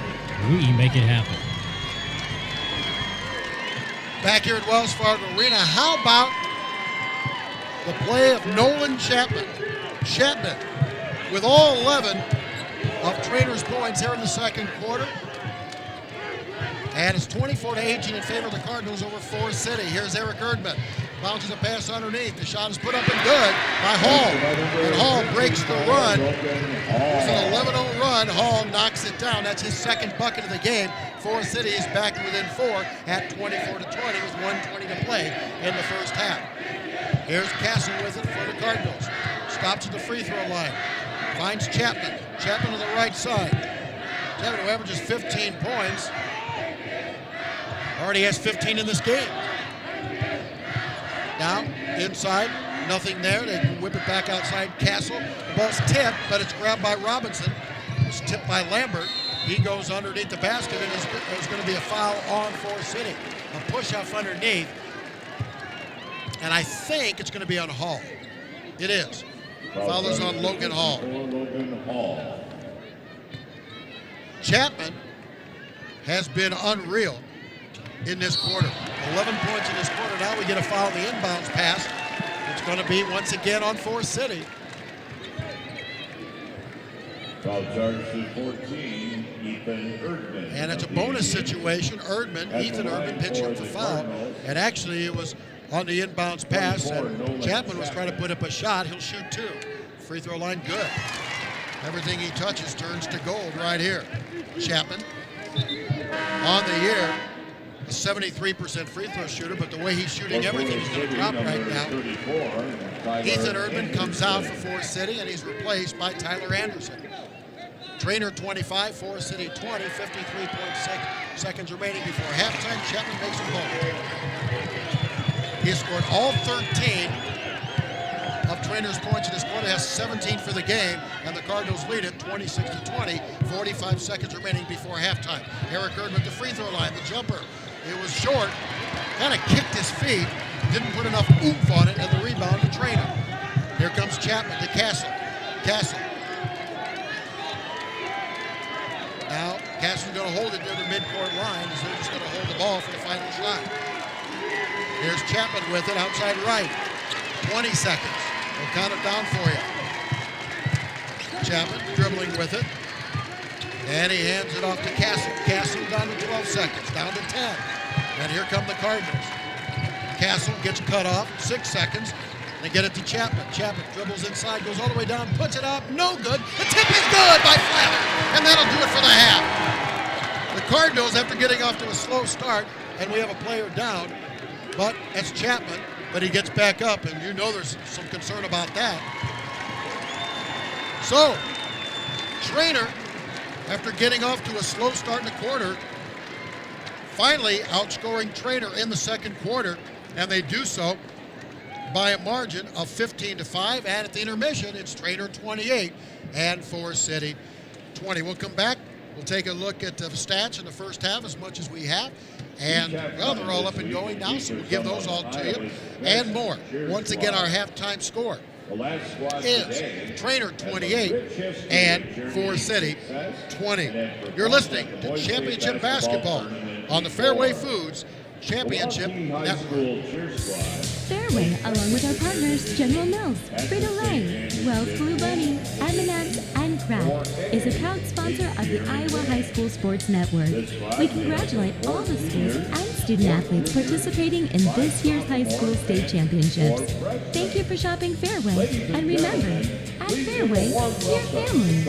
we make it happen. Back here at Wells Fargo Arena, how about the play of Nolan Chapman? Chapman with all 11 of Treynor's points here in the second quarter. And it's 24-18 in favor of the Cardinals over Forest City. Here's Eric Erdman. Bounces a pass underneath. The shot is put up and good by Hall. And Hall breaks the run. It's an 11-0 run. Hall knocks it down. That's his second bucket of the game. Forest City is back within 4 at 24-20 with 1:20 to play in the first half. Here's Castle with it for the Cardinals. Stops at the free throw line. Finds Chapman. Chapman to the right side. Chapman, who averages 15 points, already has 15 in this game. Now, inside, nothing there. They can whip it back outside Castle. The ball's tipped, but it's grabbed by Robinson. It's tipped by Lambert. He goes underneath the basket, and there's going to be a foul on Forest City. A push-off underneath. And I think it's going to be on Hall. It is. Foul is on Logan Hall. Chapman has been unreal in this quarter. 11 points in this quarter. Now we get a foul on the inbounds pass. It's going to be once again on Forest City. Foul charge to 14, Ethan Erdman. And it's a bonus situation. Ethan Erdman pitched up the foul. And actually it was on the inbounds pass. And Chapman was trying to put up a shot. He'll shoot 2. Free throw line good. Everything he touches turns to gold right here. Chapman on the year. A 73% free throw shooter, but the way he's shooting everything, he's going to drop right now. Ethan Erdman comes out for Forest City, and he's replaced by Tyler Anderson. Treynor 25, Forest City 20, 53.6 seconds remaining before halftime. Chapman makes a ball. He has scored all 13 of Treynor's points in this quarter, has 17 for the game, and the Cardinals lead it 26-20, 45 seconds remaining before halftime. Eric Erdman, the free throw line, the jumper. It was short, kind of kicked his feet, didn't put enough oomph on it, and the rebound to Treynor. Here comes Chapman to Castle. Castle. Now, Castle's going to hold it near the midcourt line, so they're just going to hold the ball for the final shot. Here's Chapman with it, outside right. 20 seconds. We'll count it down for you. Chapman dribbling with it. And he hands it off to Castle. Castle down to 12 seconds, down to 10. And here come the Cardinals. Castle gets cut off, 6 seconds. They get it to Chapman. Chapman dribbles inside, goes all the way down, puts it up, no good. The tip is good by Flather, and that'll do it for the half. The Cardinals, after getting off to a slow start, and we have a player down, but it's Chapman, but he gets back up, and you know there's some concern about that. So, Treynor, after getting off to a slow start in the quarter, finally outscoring Treynor in the second quarter, and they do so by a margin of 15-5, and at the intermission, it's Treynor 28 and Forest City 20. We'll come back. We'll take a look at the stats in the first half as much as we have. And, well, they're all up and going now, so we'll give those all to you and more. Once again, our halftime score is Treynor 28 and Forest City 20. You're listening to Championship Basketball on the Fairway Foods Championship Network. Fairway, along with our partners General Mills, Frito-Lay, Wells Blue Bunny, M&M's, and Kraft, is a proud sponsor of the Iowa High School Sports Network. We congratulate all the schools and student-athletes participating in this year's high school state championships. Thank you for shopping Fairway, and remember, at Fairway, your family.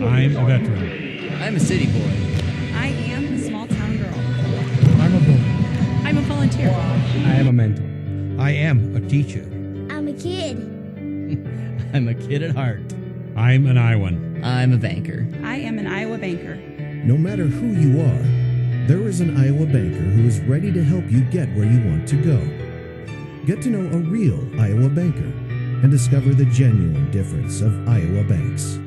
I'm a veteran. I'm a city boy. I am a small town girl. I'm a boy. I'm a volunteer. I am a mentor. I am a teacher. I'm a kid. I'm a kid at heart. I'm an Iowan. I'm a banker. I am an Iowa banker. No matter who you are, There is an Iowa banker who is ready to help you get where you want to go. Get to know a real Iowa banker and discover the genuine difference of Iowa banks.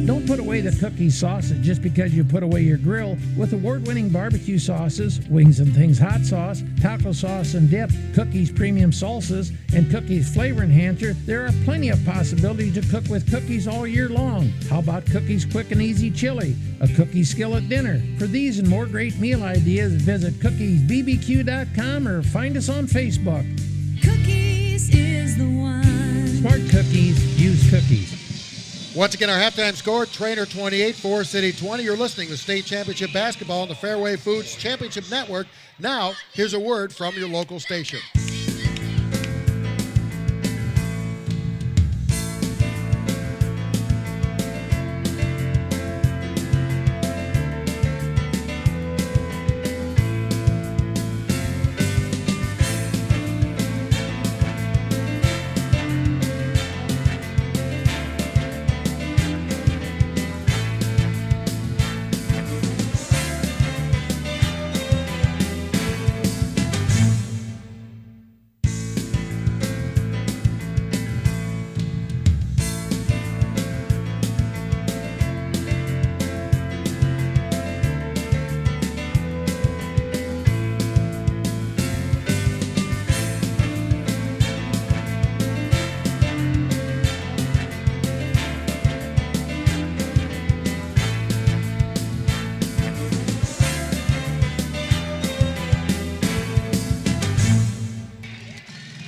Don't put away the cookie sausage just because you put away your grill. With award-winning barbecue sauces, Wings and Things hot sauce, taco sauce and dip, Cookies premium salsas, and Cookies flavor enhancer, there are plenty of possibilities to cook with Cookies all year long. How about Cookies quick and easy chili, a cookie skillet dinner? For these and more great meal ideas, visit cookiesbbq.com or find us on Facebook. Cookies is the one. Smart cookies, use Cookies. Once again, our halftime score, Treynor 28, Forest City 20. You're listening to State Championship Basketball on the Fairway Foods Championship Network. Now, here's a word from your local station.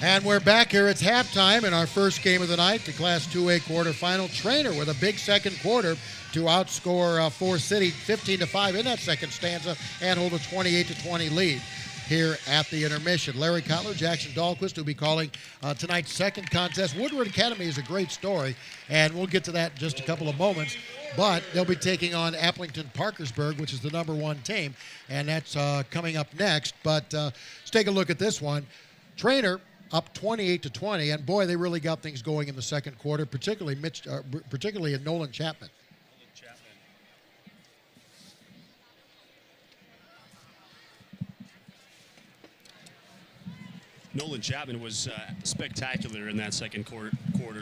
And we're back here. It's halftime in our first game of the night, the Class 2A quarterfinal. Treynor with a big second quarter to outscore Forest City 15-5 in that second stanza and hold a 28-20 lead here at the intermission. Larry Cotler, Jackson Dahlquist will be calling tonight's second contest. Woodward Academy is a great story, and we'll get to that in just a couple of moments. But they'll be taking on Applington Parkersburg, which is the #1 team, and that's coming up next. But let's take a look at this one. Treynor up 28-20, and boy, they really got things going in the second quarter, particularly in Nolan Chapman. Nolan Chapman was spectacular in that second quarter,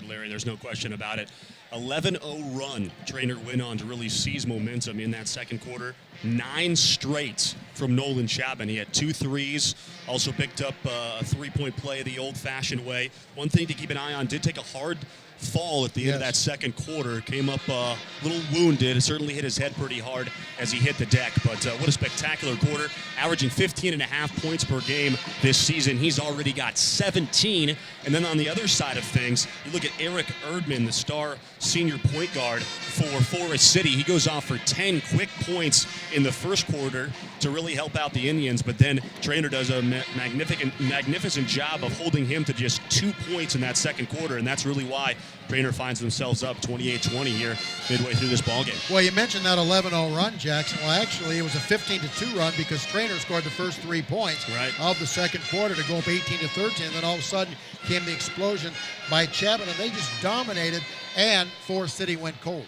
Larry. There's no question about it. 11-0 run. Treynor went on to really seize momentum in that second quarter. 9 straight from Nolan Chapman. He had 2 threes. Also picked up a three-point play the old-fashioned way. One thing to keep an eye on, did take a hard fall at the end of that second quarter. Came up a little wounded. Certainly hit his head pretty hard as he hit the deck. But what a spectacular quarter. Averaging 15.5 points per game this season. He's already got 17. And then on the other side of things, you look at Eric Erdman, the star senior point guard for Forest City. He goes off for 10 quick points in the first quarter to really help out the Indians. But then Treynor does a magnificent job of holding him to just 2 points in that second quarter. And that's really why Treynor finds themselves up 28-20 here midway through this ballgame. Well, you mentioned that 11-0 run, Jackson. Well, actually, it was a 15-2 run because Treynor scored the first 3 points of the second quarter to go up 18-13. And then all of a sudden came the explosion by Chapman, and they just dominated, and Forest City went cold.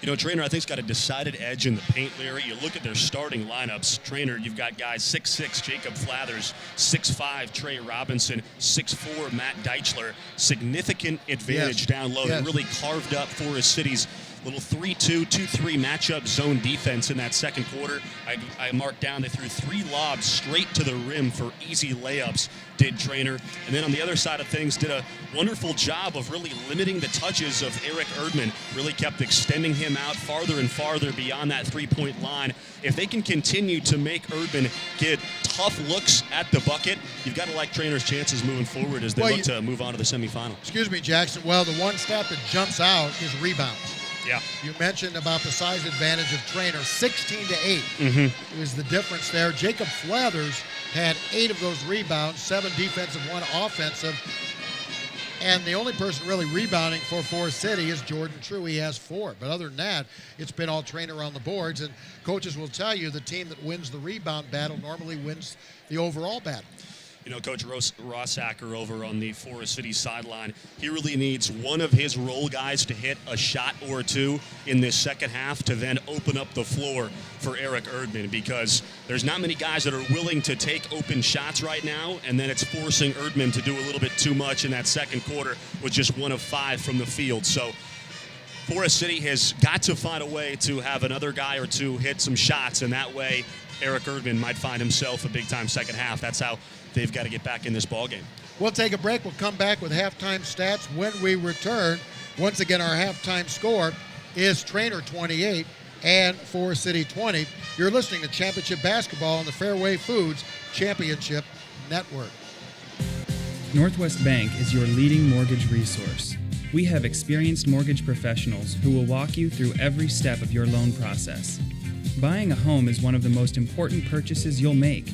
You know, Treynor, I think, has got a decided edge in the paint, Larry. You look at their starting lineups. Treynor, you've got guys 6'6", Jacob Flathers, 6'5", Trey Robinson, 6'4", Matt Deichler. Significant advantage down low. They really carved up Forest City's little 3-2, 2-3 matchup zone defense in that second quarter. I marked down they threw 3 lobs straight to the rim for easy layups, did Treynor. And then on the other side of things, did a wonderful job of really limiting the touches of Eric Erdman. Really kept extending him out farther and farther beyond that three-point line. If they can continue to make Erdman get tough looks at the bucket, you've got to like Treynor's chances moving forward as they look to move on to the semifinal. Excuse me, Jackson. Well, the one stat that jumps out is rebounds. Yeah. You mentioned about the size advantage of Treynor, 16-8 Mm-hmm. is the difference there. Jacob Flathers had 8 of those rebounds, 7 defensive, 1 offensive. And the only person really rebounding for Forest City is Jordan True. He has 4. But other than that, it's been all Treynor on the boards. And coaches will tell you the team that wins the rebound battle normally wins the overall battle. Coach Rossacker over on the Forest City sideline, he really needs one of his role guys to hit a shot or two in this second half to then open up the floor for Eric Erdman, because there's not many guys that are willing to take open shots right now, and then it's forcing Erdman to do a little bit too much in that second quarter with just 1 of 5 from the field. So Forest City has got to find a way to have another guy or two hit some shots, and that way Eric Erdman might find himself a big-time second half. That's how they've got to get back in this ballgame. We'll take a break. We'll come back with halftime stats when we return. Once again, our halftime score is Treynor 28 and Forest City 20. You're listening to Championship Basketball on the Fairway Foods Championship Network. Northwest Bank is your leading mortgage resource. We have experienced mortgage professionals who will walk you through every step of your loan process. Buying a home is one of the most important purchases you'll make.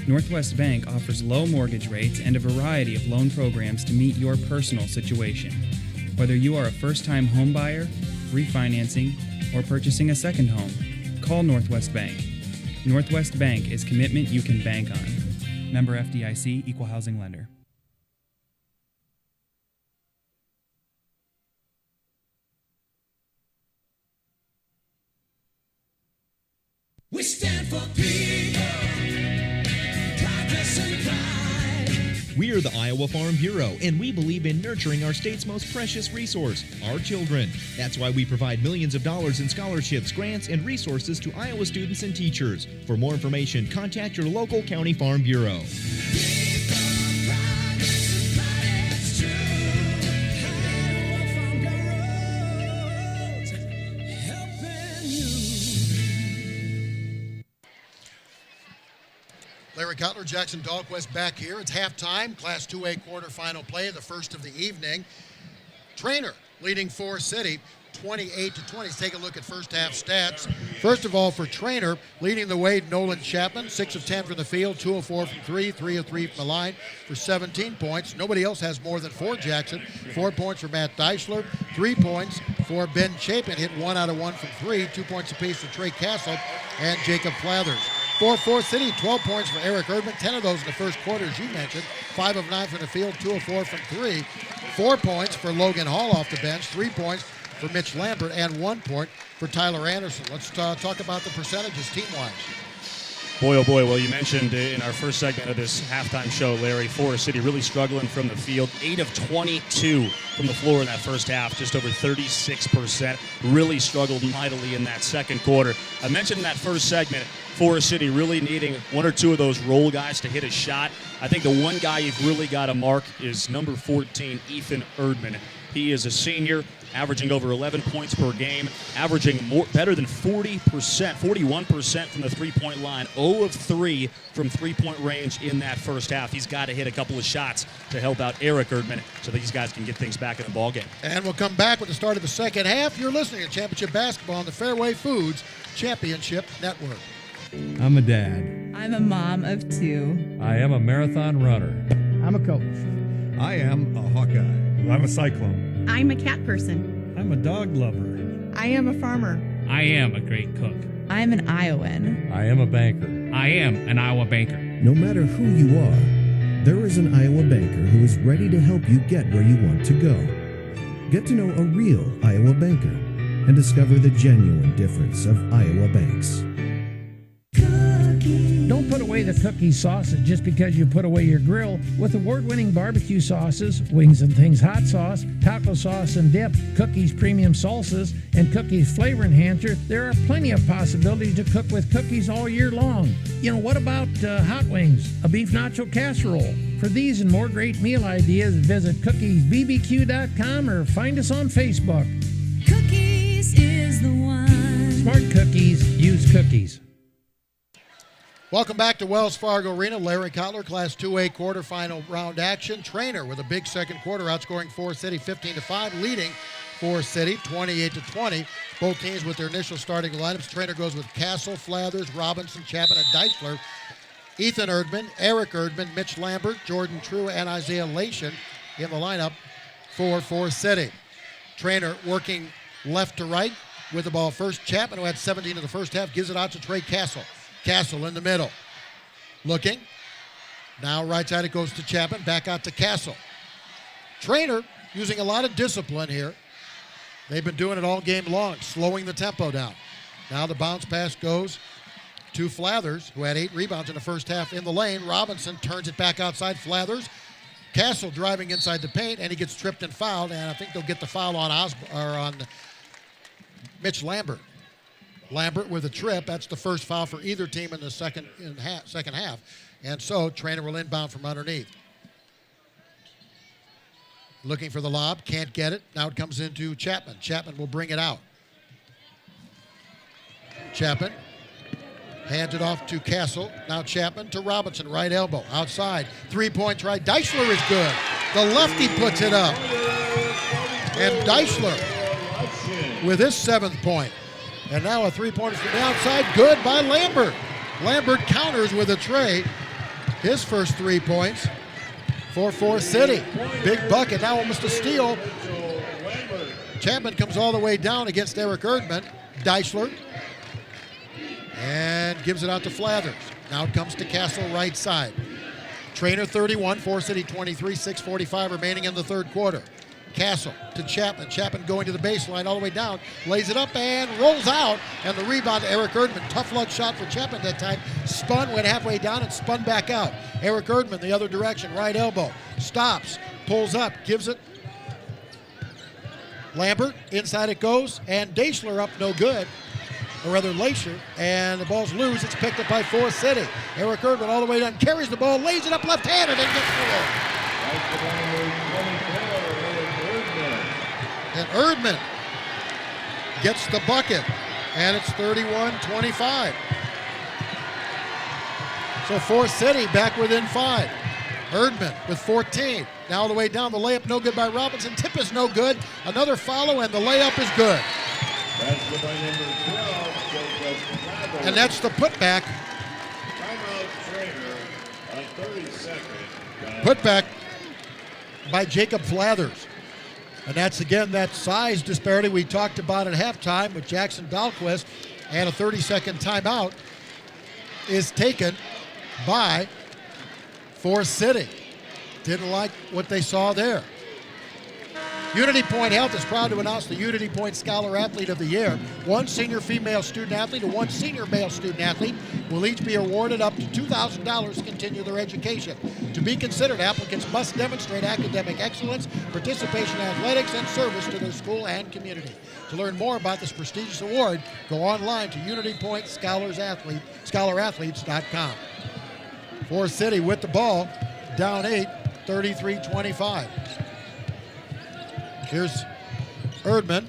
Northwest Bank offers low mortgage rates and a variety of loan programs to meet your personal situation. Whether you are a first-time home buyer, refinancing, or purchasing a second home, call Northwest Bank. Northwest Bank is commitment you can bank on. Member FDIC, Equal Housing Lender. We stand for people, progress and pride. We are the Iowa Farm Bureau, and we believe in nurturing our state's most precious resource, our children. That's why we provide millions of dollars in scholarships, grants, and resources to Iowa students and teachers. For more information, contact your local county farm bureau. Larry Cutler, Jackson Dahlquist back here. It's halftime, Class 2A quarterfinal play, the first of the evening. Treynor leading Forest City 28-20. Let's take a look at first half stats. First of all, for Treynor, leading the way, Nolan Chapman, 6 of 10 from the field, 2 of 4 from 3, 3 of 3 from the line for 17 points. Nobody else has more than 4, Jackson. 4 points for Matt Deichler, 3 points for Ben Chapin, hit 1 out of 1 from 3, 2 points apiece for Trey Castle and Jacob Flathers. For Forest City, 12 points for Eric Erdman, 10 of those in the first quarter, as you mentioned. 5 of 9 from the field, 2 of 4 from 3. 4 points for Logan Hall off the bench, 3 points for Mitch Lambert, and 1 point for Tyler Anderson. Let's talk about the percentages team-wise. Boy, oh boy. Well, you mentioned in our first segment of this halftime show, Larry, Forest City really struggling from the field. 8 of 22 from the floor in that first half, just over 36%. Really struggled mightily in that second quarter. I mentioned in that first segment, Forest City really needing 1 or 2 of those roll guys to hit a shot. I think the one guy you've really got to mark is number 14, Ethan Erdman. He is a senior, averaging over 11 points per game, averaging better than 40%, 41% from the three-point line, 0 of 3 from three-point range in that first half. He's got to hit a couple of shots to help out Eric Erdman so these guys can get things back in the ballgame. And we'll come back with the start of the second half. You're listening to Championship Basketball on the Fairway Foods Championship Network. I'm a dad. I'm a mom of 2. I am a marathon runner. I'm a coach. I am a Hawkeye. I'm a Cyclone. I'm a cat person. I'm a dog lover. I am a farmer. I am a great cook. I'm an Iowan. I am a banker. I am an Iowa banker. No matter who you are, there is an Iowa banker who is ready to help you get where you want to go. Get to know a real Iowa banker and discover the genuine difference of Iowa banks. Don't put away the cookie sausage just because you put away your grill. With award-winning barbecue sauces, Wings and Things hot sauce, taco sauce and dip, Cookies premium salsas, and Cookies flavor enhancer, there are plenty of possibilities to cook with cookies all year long. You know, what about hot wings, a beef nacho casserole? For these and more great meal ideas, visit cookiesbbq.com or find us on Facebook. Cookies is the one. Smart cookies, use cookies. Welcome back to Wells Fargo Arena. Larry Cutler, Class 2A quarterfinal round action. Treynor with a big second quarter, outscoring Forest City 15-5, leading Forest City 28-20. Both teams with their initial starting lineups. Treynor goes with Castle, Flathers, Robinson, Chapman, and Deichler. Ethan Erdman, Eric Erdman, Mitch Lambert, Jordan True, and Isaiah Lation in the lineup for Forest City. Treynor working left to right with the ball first. Chapman, who had 17 in the first half, gives it out to Trey Castle. Castle in the middle. Looking. Now right side it goes to Chapman, back out to Castle. Treynor using a lot of discipline here. They've been doing it all game long, slowing the tempo down. Now the bounce pass goes to Flathers, who had 8 rebounds in the first half in the lane. Robinson turns it back outside. Flathers. Castle driving inside the paint, and he gets tripped and fouled, and I think they'll get the foul on Mitch Lambert. Lambert with a trip. That's the first foul for either team in the second half. And so Treynor will inbound from underneath. Looking for the lob, can't get it. Now it comes into Chapman. Chapman will bring it out. Chapman hands it off to Castle. Now Chapman to Robinson, right elbow, outside. 3-point try. Deichler is good. The lefty puts it up. And Deichler with his 7th point. And now a 3-pointer from the outside. Good by Lambert. Lambert counters with a tray. His first 3 points for Forest City. Big bucket. Now almost a steal. Chapman comes all the way down against Eric Erdman. Deichler. And gives it out to Flathers. Now it comes to Castle right side. Treynor 31, Forest City 23, 6:45 remaining in the third quarter. Castle to Chapman. Chapman going to the baseline all the way down. Lays it up and rolls out. And the rebound to Eric Erdman. Tough luck shot for Chapman that time. Spun, went halfway down and spun back out. Eric Erdman the other direction. Right elbow. Stops. Pulls up. Gives it. Lambert. Inside it goes. And Deichler up no good. Or rather Laisher, and the ball's loose. It's picked up by Forest City. Eric Erdman all the way down, carries the ball, lays it up left-handed, and gets through. And Erdman gets the bucket, and it's 31-25. So Forest City back within 5. Erdman with 14. Now all the way down, the layup no good by Robinson. Tip is no good. Another follow, and the layup is good. That's by number 12, and that's the putback. Timeout Treynor on 32nd. Putback by Jacob Flathers. And that's, again, that size disparity we talked about at halftime with Jackson Dahlquist. And a 30-second timeout is taken by Forest City. Didn't like what they saw there. Unity Point Health is proud to announce the Unity Point Scholar Athlete of the Year. 1 senior female student athlete and 1 senior male student athlete will each be awarded up to $2,000 to continue their education. To be considered, applicants must demonstrate academic excellence, participation in athletics, and service to their school and community. To learn more about this prestigious award, go online to UnityPointScholarAthletes.com. Forest City with the ball, down 8, 33-25. Here's Erdman,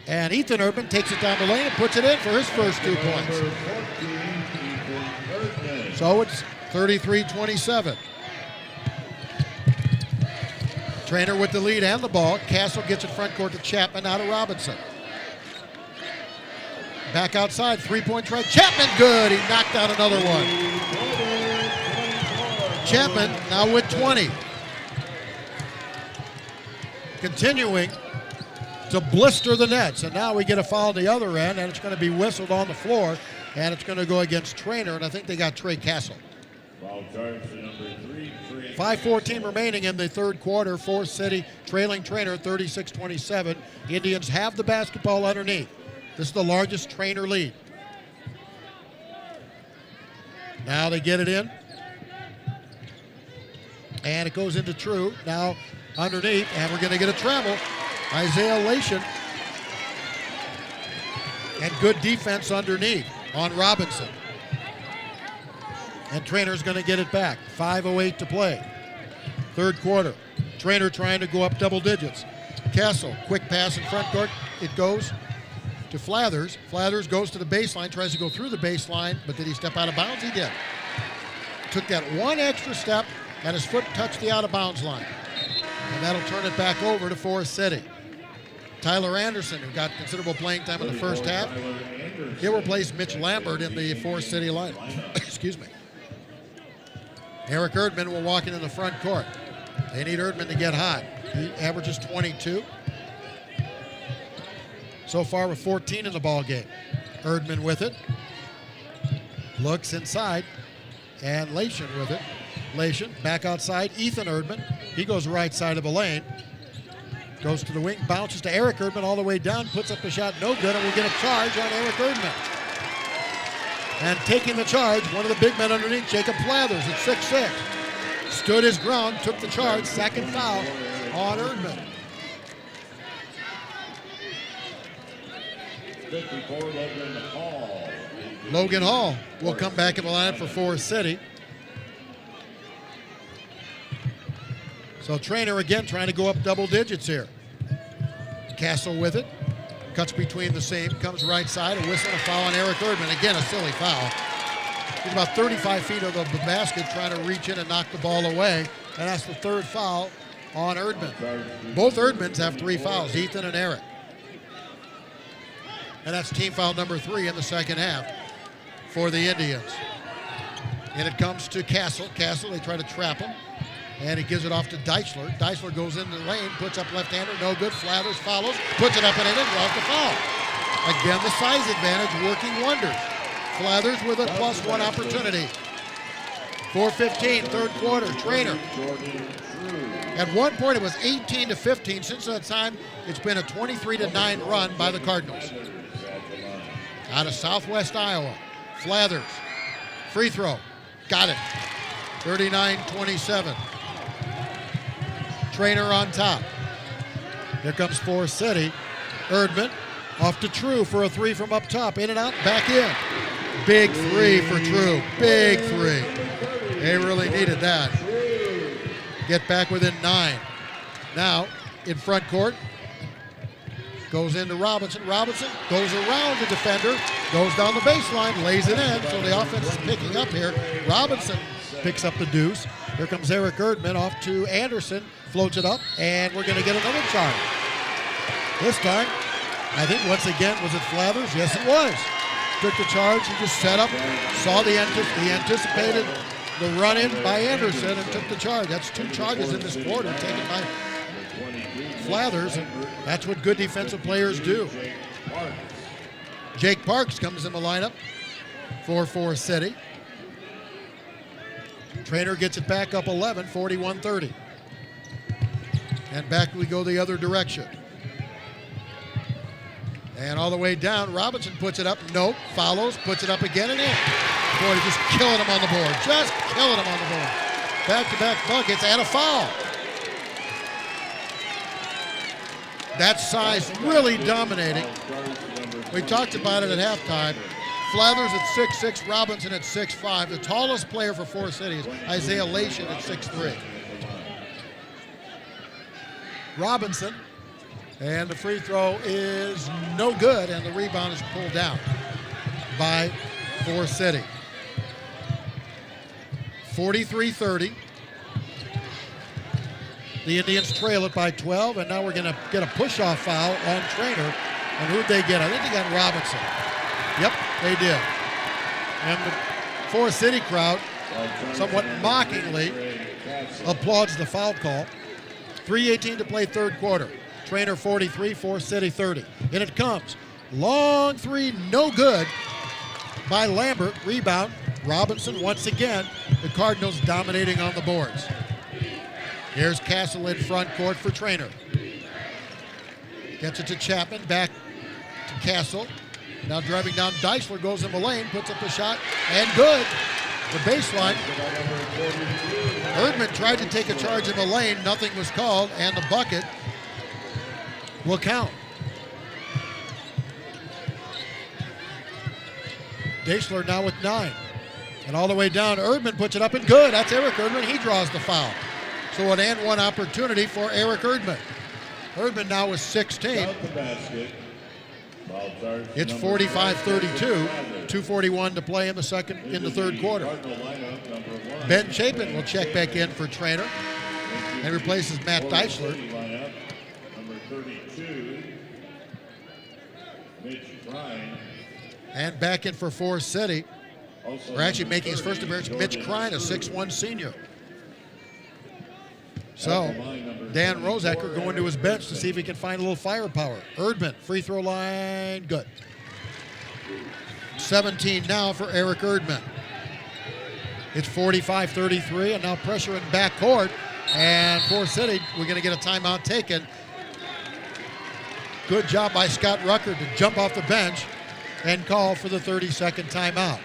and Ethan Erdman takes it down the lane and puts it in for his first 2 points. So it's 33-27. Treynor with the lead and the ball. Castle gets it front court to Chapman, out of Robinson. Back outside, 3-point try. Chapman, good. He knocked out another one. Chapman now with 20. Continuing to blister the nets. And now we get a foul on the other end, and it's going to be whistled on the floor, and it's going to go against Treynor, and I think they got Trey Castle. Foul charge to number 3, 5:14 remaining in the third quarter. Forest City trailing Treynor 36-27. Indians have the basketball underneath. This is the largest Treynor lead. Now they get it in. And it goes into True. Now underneath, and we're going to get a travel. Isaiah Lation. And good defense underneath on Robinson. And Treynor's going to get it back. 5:08 to play. Third quarter. Treynor trying to go up double digits. Castle, quick pass in front court. It goes to Flathers. Flathers goes to the baseline, tries to go through the baseline, but did he step out of bounds? He did. Took that one extra step, and his foot touched the out-of-bounds line. And that'll turn it back over to Forest City. Tyler Anderson, who got considerable playing time in the first half, he'll replace Mitch Lambert in the Forest City lineup. Excuse me. Eric Erdman will walk into the front court. They need Erdman to get hot. He averages 22. So far with 14 in the ball game. Erdman with it. Looks inside. And Lation with it. Lation back outside. Ethan Erdman. He goes right side of the lane. Goes to the wing, bounces to Eric Erdman all the way down, puts up a shot, no good, and we'll get a charge on Eric Erdman. And taking the charge, one of the big men underneath, Jacob Flathers at 6'6". Stood his ground, took the charge, second foul on Erdman. 54, Logan Hall. Logan Hall will come back in the lineup for Forest City. So Treynor again trying to go up double digits here. Castle with it. Cuts between the seam, comes right side, a whistle and a foul on Eric Erdman. Again, a silly foul. He's about 35 feet of the basket trying to reach in and knock the ball away. And that's the third foul on Erdman. Both Erdmans have 3 fouls, Ethan and Eric. And that's team foul number 3 in the second half for the Indians. And it comes to Castle. Castle, they try to trap him. And he gives it off to Deichler. Deichler goes into the lane, puts up left-hander, no good. Flathers follows, puts it up and in, draws the foul. Again, the size advantage working wonders. Flathers with a +1 opportunity. 4:15, third quarter, Treynor. At one point, it was 18-15. Since that time, it's been a 23-9 run by the Cardinals. Out of Southwest Iowa, Flathers, free throw, got it. 39-27. Treynor on top. Here comes Forest City. Erdman off to True for a 3 from up top. In and out, back in. Big 3 for True. Big 3. They really needed that. Get back within 9. Now, in front court, goes into Robinson. Robinson goes around the defender, goes down the baseline, lays it in. So the offense is picking up here. Robinson picks up the deuce. Here comes Eric Erdman off to Anderson, floats it up, and we're going to get another charge. This time, I think once again, was it Flathers? Yes, it was. Took the charge, he just set up, saw he anticipated the run-in by Anderson and took the charge. That's 2 charges in this quarter taken by Flathers, and that's what good defensive players do. Jake Parks comes in the lineup for Forest City. Treynor gets it back up 11, 41-30. And back we go the other direction. And all the way down, Robinson puts it up. Nope, follows, puts it up again and in. Boy, just killing him on the board. Just killing him on the board. Back-to-back buckets and a foul. That size really dominating. We talked about it at halftime. Flathers at 6'6", Robinson at 6'5". The tallest player for Forest City is Isaiah Lation at 6'3". Robinson, and the free throw is no good, and the rebound is pulled down by Forest City. 43-30. The Indians trail it by 12, and now we're going to get a push-off foul on Treynor. And who'd they get? I think they got Robinson. Yep, they did. And the Forest City crowd, somewhat mockingly, applauds the foul call. 3:18 to play third quarter. Treynor 43, Forest City 30. And it comes. Long 3, no good by Lambert. Rebound, Robinson once again. The Cardinals dominating on the boards. Here's Castle in front court for Treynor. Gets it to Chapman, back to Castle. Now driving down, Deichler goes in the lane, puts up the shot, and good. The baseline. Erdman tried to take a charge in the lane, nothing was called, and the bucket will count. Deichler now with 9. And all the way down, Erdman puts it up and good. That's Eric Erdman, he draws the foul. So an and one opportunity for Eric Erdman. Erdman now with 16. It's 45-32, 2:41 to play in the third quarter. Ben Chapin will check back in for Treynor and replaces Matt Deichler. And back in for Forest City. We're actually making his first appearance, Mitch Krein, a 6'1 senior. So, Dan Rosacker going to his bench to see if he can find a little firepower. Erdman, free throw line, good. 17 now for Eric Erdman. It's 45-33, and now pressure in backcourt. And Forest City, we're going to get a timeout taken. Good job by Scott Rucker to jump off the bench and call for the 30-second timeout.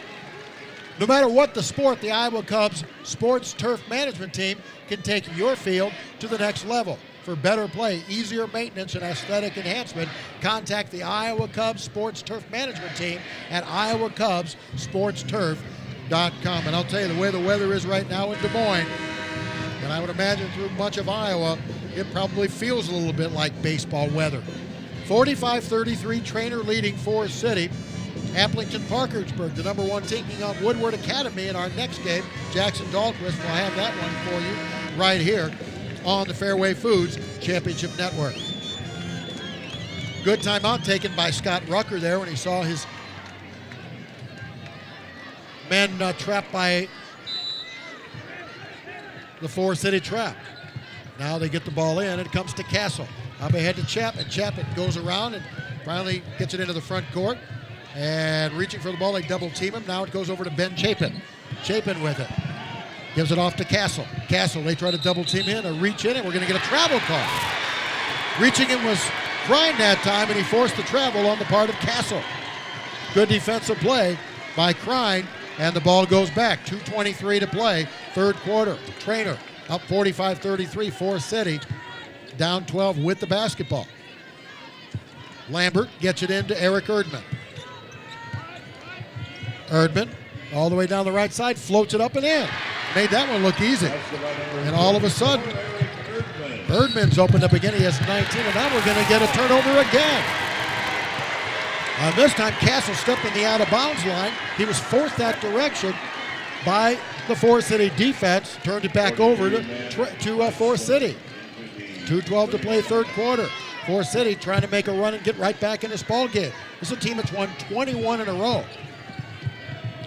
No matter what the sport, the Iowa Cubs Sports Turf Management Team can take your field to the next level. For better play, easier maintenance, and aesthetic enhancement, contact the Iowa Cubs Sports Turf Management Team at iowacubssportsturf.com. And I'll tell you, the way the weather is right now in Des Moines, and I would imagine through much of Iowa, it probably feels a little bit like baseball weather. 45-33, Treynor leading Forest City. Applington Parkersburg, the number 1 taking on Woodward Academy in our next game. Jackson Dahlquist will have that one for you right here on the Fairway Foods Championship Network. Good timeout taken by Scott Rucker there when he saw his men trapped by the Forest City trap. Now they get the ball in. It comes to Castle. Up ahead to Chapman. Chapman goes around and finally gets it into the front court. And reaching for the ball, they double team him. Now it goes over to Ben Chapin. Chapin with it. Gives it off to Castle. Castle, they try to double team in, a reach in, and we're going to get a travel call. Reaching in was Crine that time, and he forced the travel on the part of Castle. Good defensive play by Crine, and the ball goes back. 2:23 to play, third quarter. Treynor up 45-33, Forest City down 12 with the basketball. Lambert gets it into Eric Erdman. Erdman, all the way down the right side, floats it up and in. Made that one look easy. And all of a sudden, Erdman's opened up again. He has 19, and now we're going to get a turnover again. This time, Castle stepped in the out-of-bounds line. He was forced that direction by the Forest City defense. Turned it back over to Forest City. 2:12 to play, third quarter. Forest City trying to make a run and get right back in this ball game. This is a team that's won 21 in a row.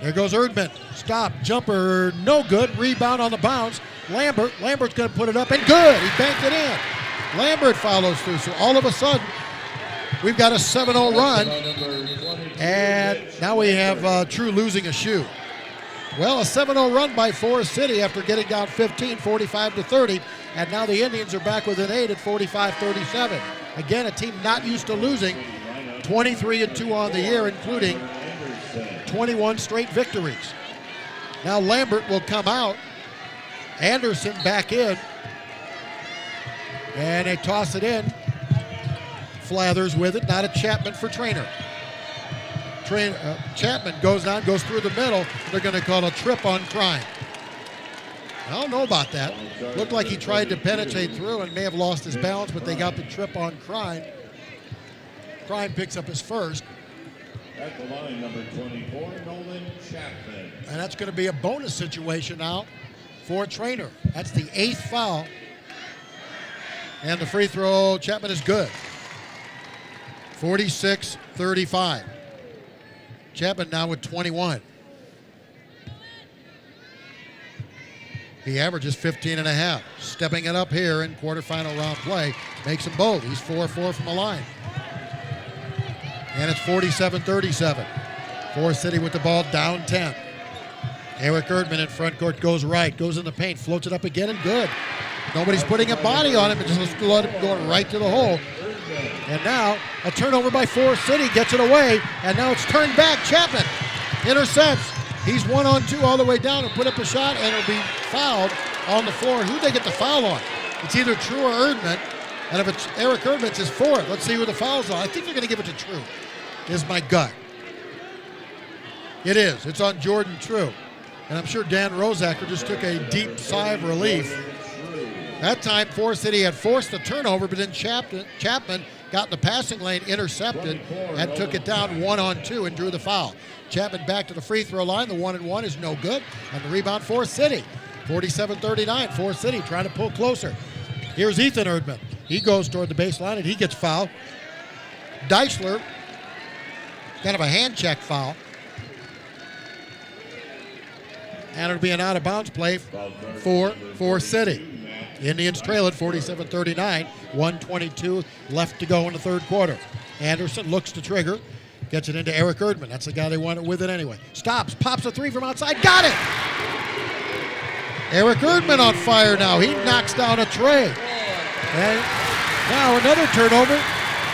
There goes Erdman. Stop. Jumper. No good. Rebound on the bounce. Lambert's going to put it up, and good. He banked it in. Lambert follows through. So all of a sudden, we've got a 7-0 run. And now we have True losing a shoe. Well, a 7-0 run by Forest City after getting down 15, 45-30. And now the Indians are back within 8 at 45-37. Again, a team not used to losing. 23-2 on the year, including 21 straight victories. Now Lambert will come out. Anderson back in. And they toss it in. Flathers with it. Not a Chapman for Treynor. Chapman goes down, goes through the middle. They're going to call a trip on Crine. I don't know about that. Looked like he tried to penetrate through and may have lost his balance, but they got the trip on Crine. Crine picks up his first. At the line, number 24, Nolan Chapman. And that's going to be a bonus situation now for Treynor. That's the 8th foul. And the free throw, Chapman is good. 46-35. Chapman now with 21. He averages 15.5. Stepping it up here in quarterfinal round play. Makes them both. He's 4-4 from the line. And it's 47-37. Forest City with the ball down 10. Eric Erdman in front court goes right, goes in the paint, floats it up again, and good. Nobody's putting a body on him, but just let him go right to the hole. And now a turnover by Forest City, gets it away, and now it's turned back. Chapman intercepts. He's 1-on-2 all the way down and put up a shot, and it'll be fouled on the floor. Who'd they get the foul on? It's either True or Erdman. And if it's Eric Erdman, it's his 4th. Let's see who the foul's on. I think they're going to give it to True, is my gut. It is. It's on Jordan True. And I'm sure Dan Rosacker just took a deep sigh of relief. That time, Forest City had forced the turnover, but then Chapman got in the passing lane, intercepted, and took it down 1-on-2 and drew the foul. Chapman back to the free throw line. The 1-and-1 is no good. And the rebound, Forest City. 47-39. Forest City trying to pull closer. Here's Ethan Erdman. He goes toward the baseline, and he gets fouled. Deichler, kind of a hand check foul. And it'll be an out-of-bounds play for Forest City. Indians trail it 47-39. 1:22 left to go in the third quarter. Anderson looks to trigger. Gets it into Eric Erdman. That's the guy they want it with it anyway. Stops, pops a three from outside. Got it! Eric Erdman on fire now. He knocks down a tray. And now another turnover.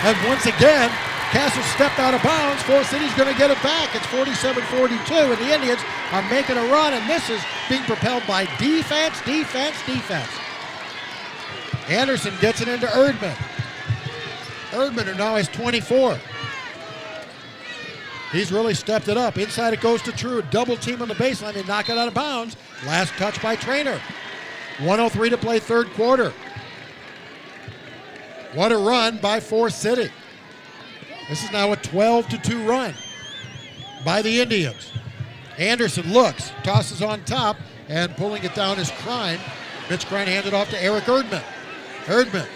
And once again, Castle stepped out of bounds. Forest City's going to get it back. It's 47-42, and the Indians are making a run, and this is being propelled by defense. Anderson gets it into Erdman. Erdman, who now has 24. He's really stepped it up. Inside it goes to True. Double team on the baseline. They knock it out of bounds. Last touch by Treynor. 1:03 to play third quarter. What a run by Forest City. This is now a 12-2 run by the Indians. Anderson looks, tosses on top, and pulling it down is Krein. Mitch Krein hands it off to Eric Erdman. Erdman,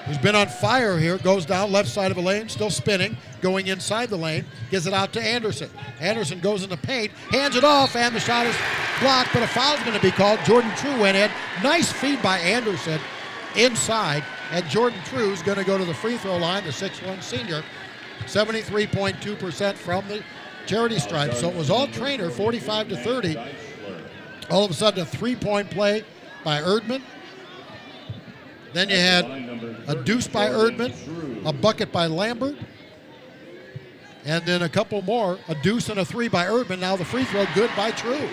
who's been on fire here, goes down left side of the lane, still spinning, going inside the lane, gives it out to Anderson. Anderson goes in the paint, hands it off, and the shot is blocked, but a foul's going to be called. Jordan True went in. Nice feed by Anderson inside, and Jordan True's going to go to the free throw line, the 6'1 senior, 73.2% from the charity stripe. So it was all Treynor, 45-30. All of a sudden, a three-point play by Erdman. Then you had a deuce by Erdman, a bucket by Lambert, and then a couple more, a deuce and a three by Erdman. Now the free throw good by True.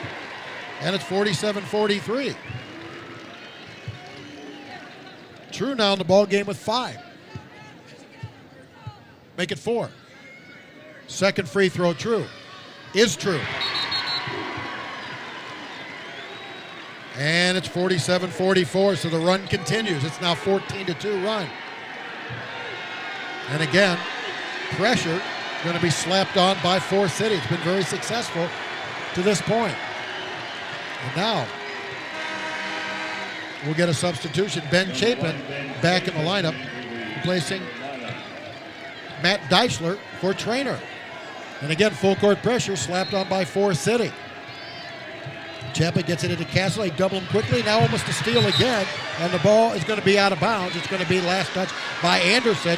And it's 47-43. True now in the ball game with 5. Make it 4. Second free throw, True. Is True. And it's 47-44, so the run continues. It's now 14-2 run. And again, pressure going to be slapped on by Forest City. It's been very successful to this point. And now we'll get a substitution. Ben Chapin back in the lineup, replacing Matt Deichler for Treynor. And again, full court pressure slapped on by Forest City. Chapin gets it into Castle. They double him quickly. Now almost a steal again. And the ball is going to be out of bounds. It's going to be last touch by Anderson.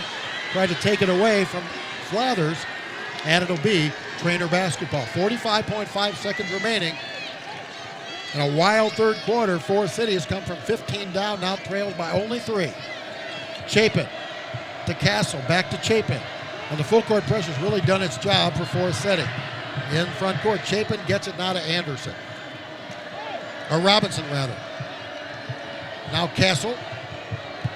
Tried to take it away from Flathers. And it'll be Treynor basketball. 45.5 seconds remaining. In a wild third quarter, Forest City has come from 15 down, now trailed by only 3. Chapin to Castle, back to Chapin. And the full court pressure's really done its job for Forest City. In front court, Chapin gets it now to Anderson. Or Robinson, rather. Now Castle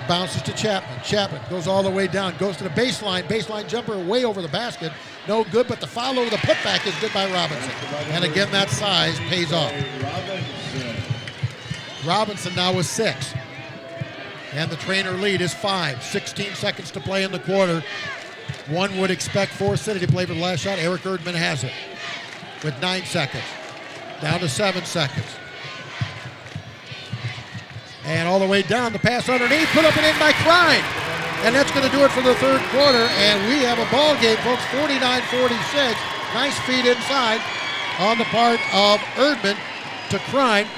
bounces to Chapman. Chapman goes all the way down, goes to the baseline. Baseline jumper way over the basket. No good, but the foul over the putback is good by Robinson. And again, that size pays off. Robinson now with 6. And the Treynor lead is 5. 16 seconds to play in the quarter. One would expect Forest City to play for the last shot. Eric Erdman has it with 9 seconds. Down to 7 seconds. And all the way down, the pass underneath, put up and in by Krein. And that's going to do it for the third quarter. And we have a ball game, folks, 49-46. Nice feed inside on the part of Erdman to Krein.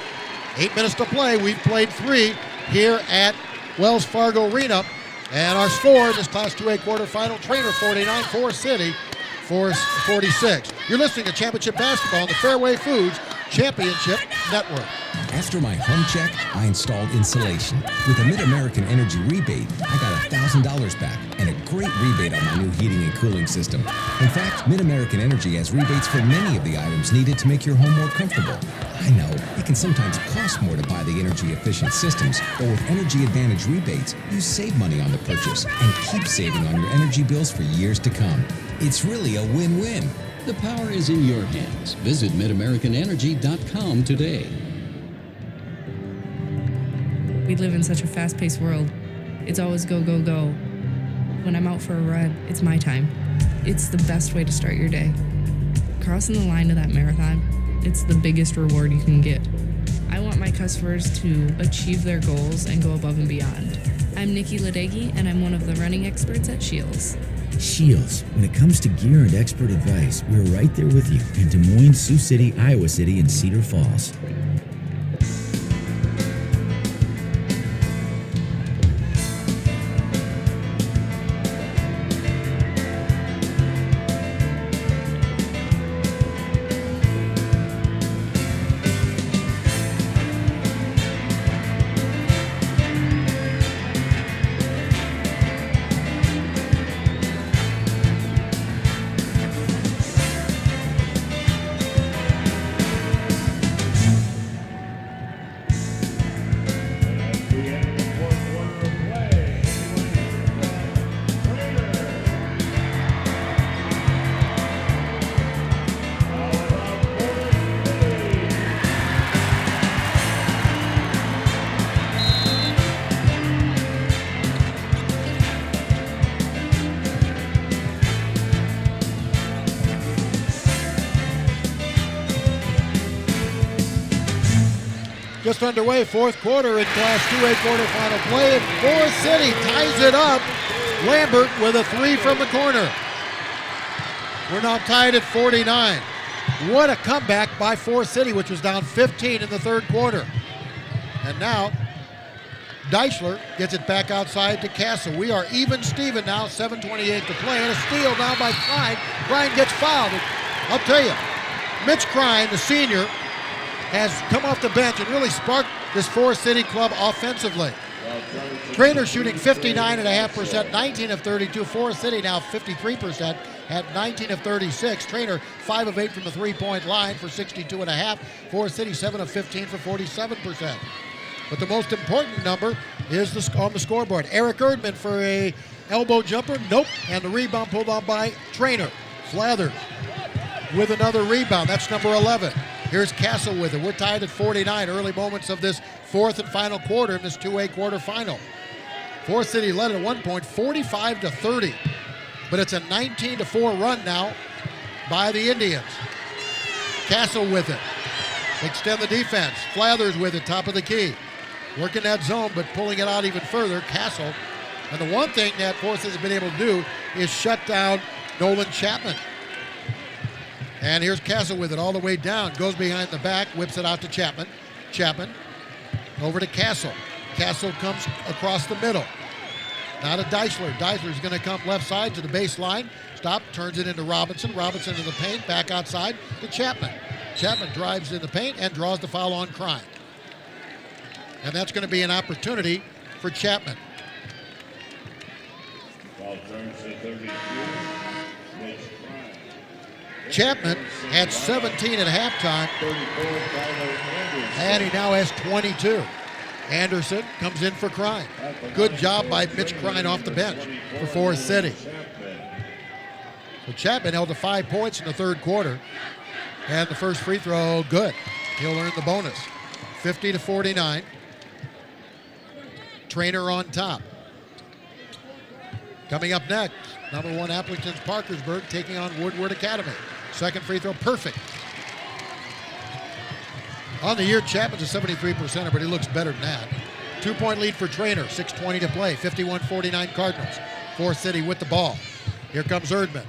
8 minutes to play. We've played 3 here at Wells Fargo Arena. And our score in this Class 2A quarterfinal, Treynor 49, Forest City 46. You're listening to Championship Basketball on the Fairway Foods Championship Network. After my home check, I installed insulation. With a Mid-American Energy rebate, I got $1,000 back and a great rebate on my new heating and cooling system. In fact, Mid-American Energy has rebates for many of the items needed to make your home more comfortable. I know it can sometimes cost more to buy the energy-efficient systems, but with Energy Advantage rebates, you save money on the purchase and keep saving on your energy bills for years to come. It's really a win-win. The power is in your hands. Visit MidAmericanEnergy.com today. We live in such a fast-paced world. It's always go, go, go. When I'm out for a run, it's my time. It's the best way to start your day. Crossing the line to that marathon, it's the biggest reward you can get. I want my customers to achieve their goals and go above and beyond. I'm Nikki Ladegi, and I'm one of the running experts at Shields. Shields. When it comes to gear and expert advice, we're right there with you in Des Moines, Sioux City, Iowa City, and Cedar Falls. just underway, fourth quarter in Class 2A quarterfinal play, and Forest City ties it up. Lambert with a three from the corner. We're now tied at 49. What a comeback by Forest City, which was down 15 in the third quarter. And now, Deichler gets it back outside to Castle. We are even Steven now, 7:28 to play, and a steal now by Klein. Klein gets fouled. I'll tell you, Mitch Klein, the senior, has come off the bench and really sparked this Forest City club offensively. Treynor shooting 59.5%, 19 of 32. Forest City now 53% at 19 of 36. Treynor 5 of 8 from the three-point line for 62.5. Forest City 7 of 15 for 47%. But the most important number is on the scoreboard. Eric Erdman for a elbow jumper. Nope. And the rebound pulled on by Treynor. Flathers with another rebound. That's number 11. Here's Castle with it. We're tied at 49. Early moments of this fourth and final quarter in this 2A quarterfinal. Forest City led at one point, 45-30. But it's a 19-4 run now by the Indians. Castle with it. Extend the defense. Flathers with it, top of the key. Working that zone, but pulling it out even further. Castle. And the one thing that Forest has been able to do is shut down Nolan Chapman. And here's Castle with it all the way down. Goes behind the back, whips it out to Chapman. Chapman over to Castle. Castle comes across the middle. Now to Deichler. Deichler's going to come left side to the baseline. Stop, turns it into Robinson. Robinson in the paint, back outside to Chapman. Chapman drives in the paint and draws the foul on Klein. And that's going to be an opportunity for Chapman. Ball turns to 32. Chapman had 17 at halftime, and he now has 22. Anderson comes in for Klein. Good job by Mitch Klein off the bench for Forest City. So Chapman held to 5 points in the third quarter, and the first free throw, good. He'll earn the bonus. 50-49. Treynor on top. Coming up next, number 1 Appleton's Parkersburg taking on Woodward Academy. Second free throw, perfect. On the year, Chapman's a 73%er, but he looks better than that. 2-point lead for Treynor, 6:20 to play, 51-49 Cardinals. Forest City with the ball. Here comes Erdman.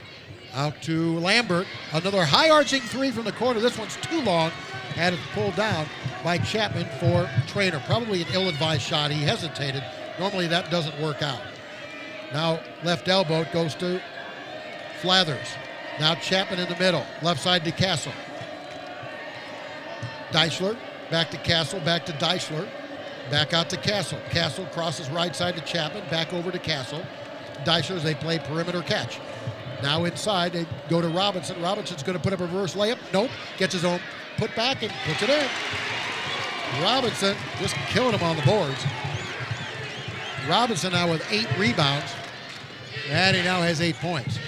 Out to Lambert. Another high-arching three from the corner. This one's too long. Had it pulled down by Chapman for Treynor. Probably an ill-advised shot. He hesitated. Normally that doesn't work out. Now left elbow goes to Flathers. Now Chapman in the middle. Left side to Castle. Deichler. Back to Castle. Back to Deichler. Back out to Castle. Castle crosses right side to Chapman. Back over to Castle. Deichler as they play perimeter catch. Now inside they go to Robinson. Robinson's going to put up a reverse layup. Nope. Gets his own put back and puts it in. Robinson just killing him on the boards. Robinson now with 8 rebounds. And he now has 8 points.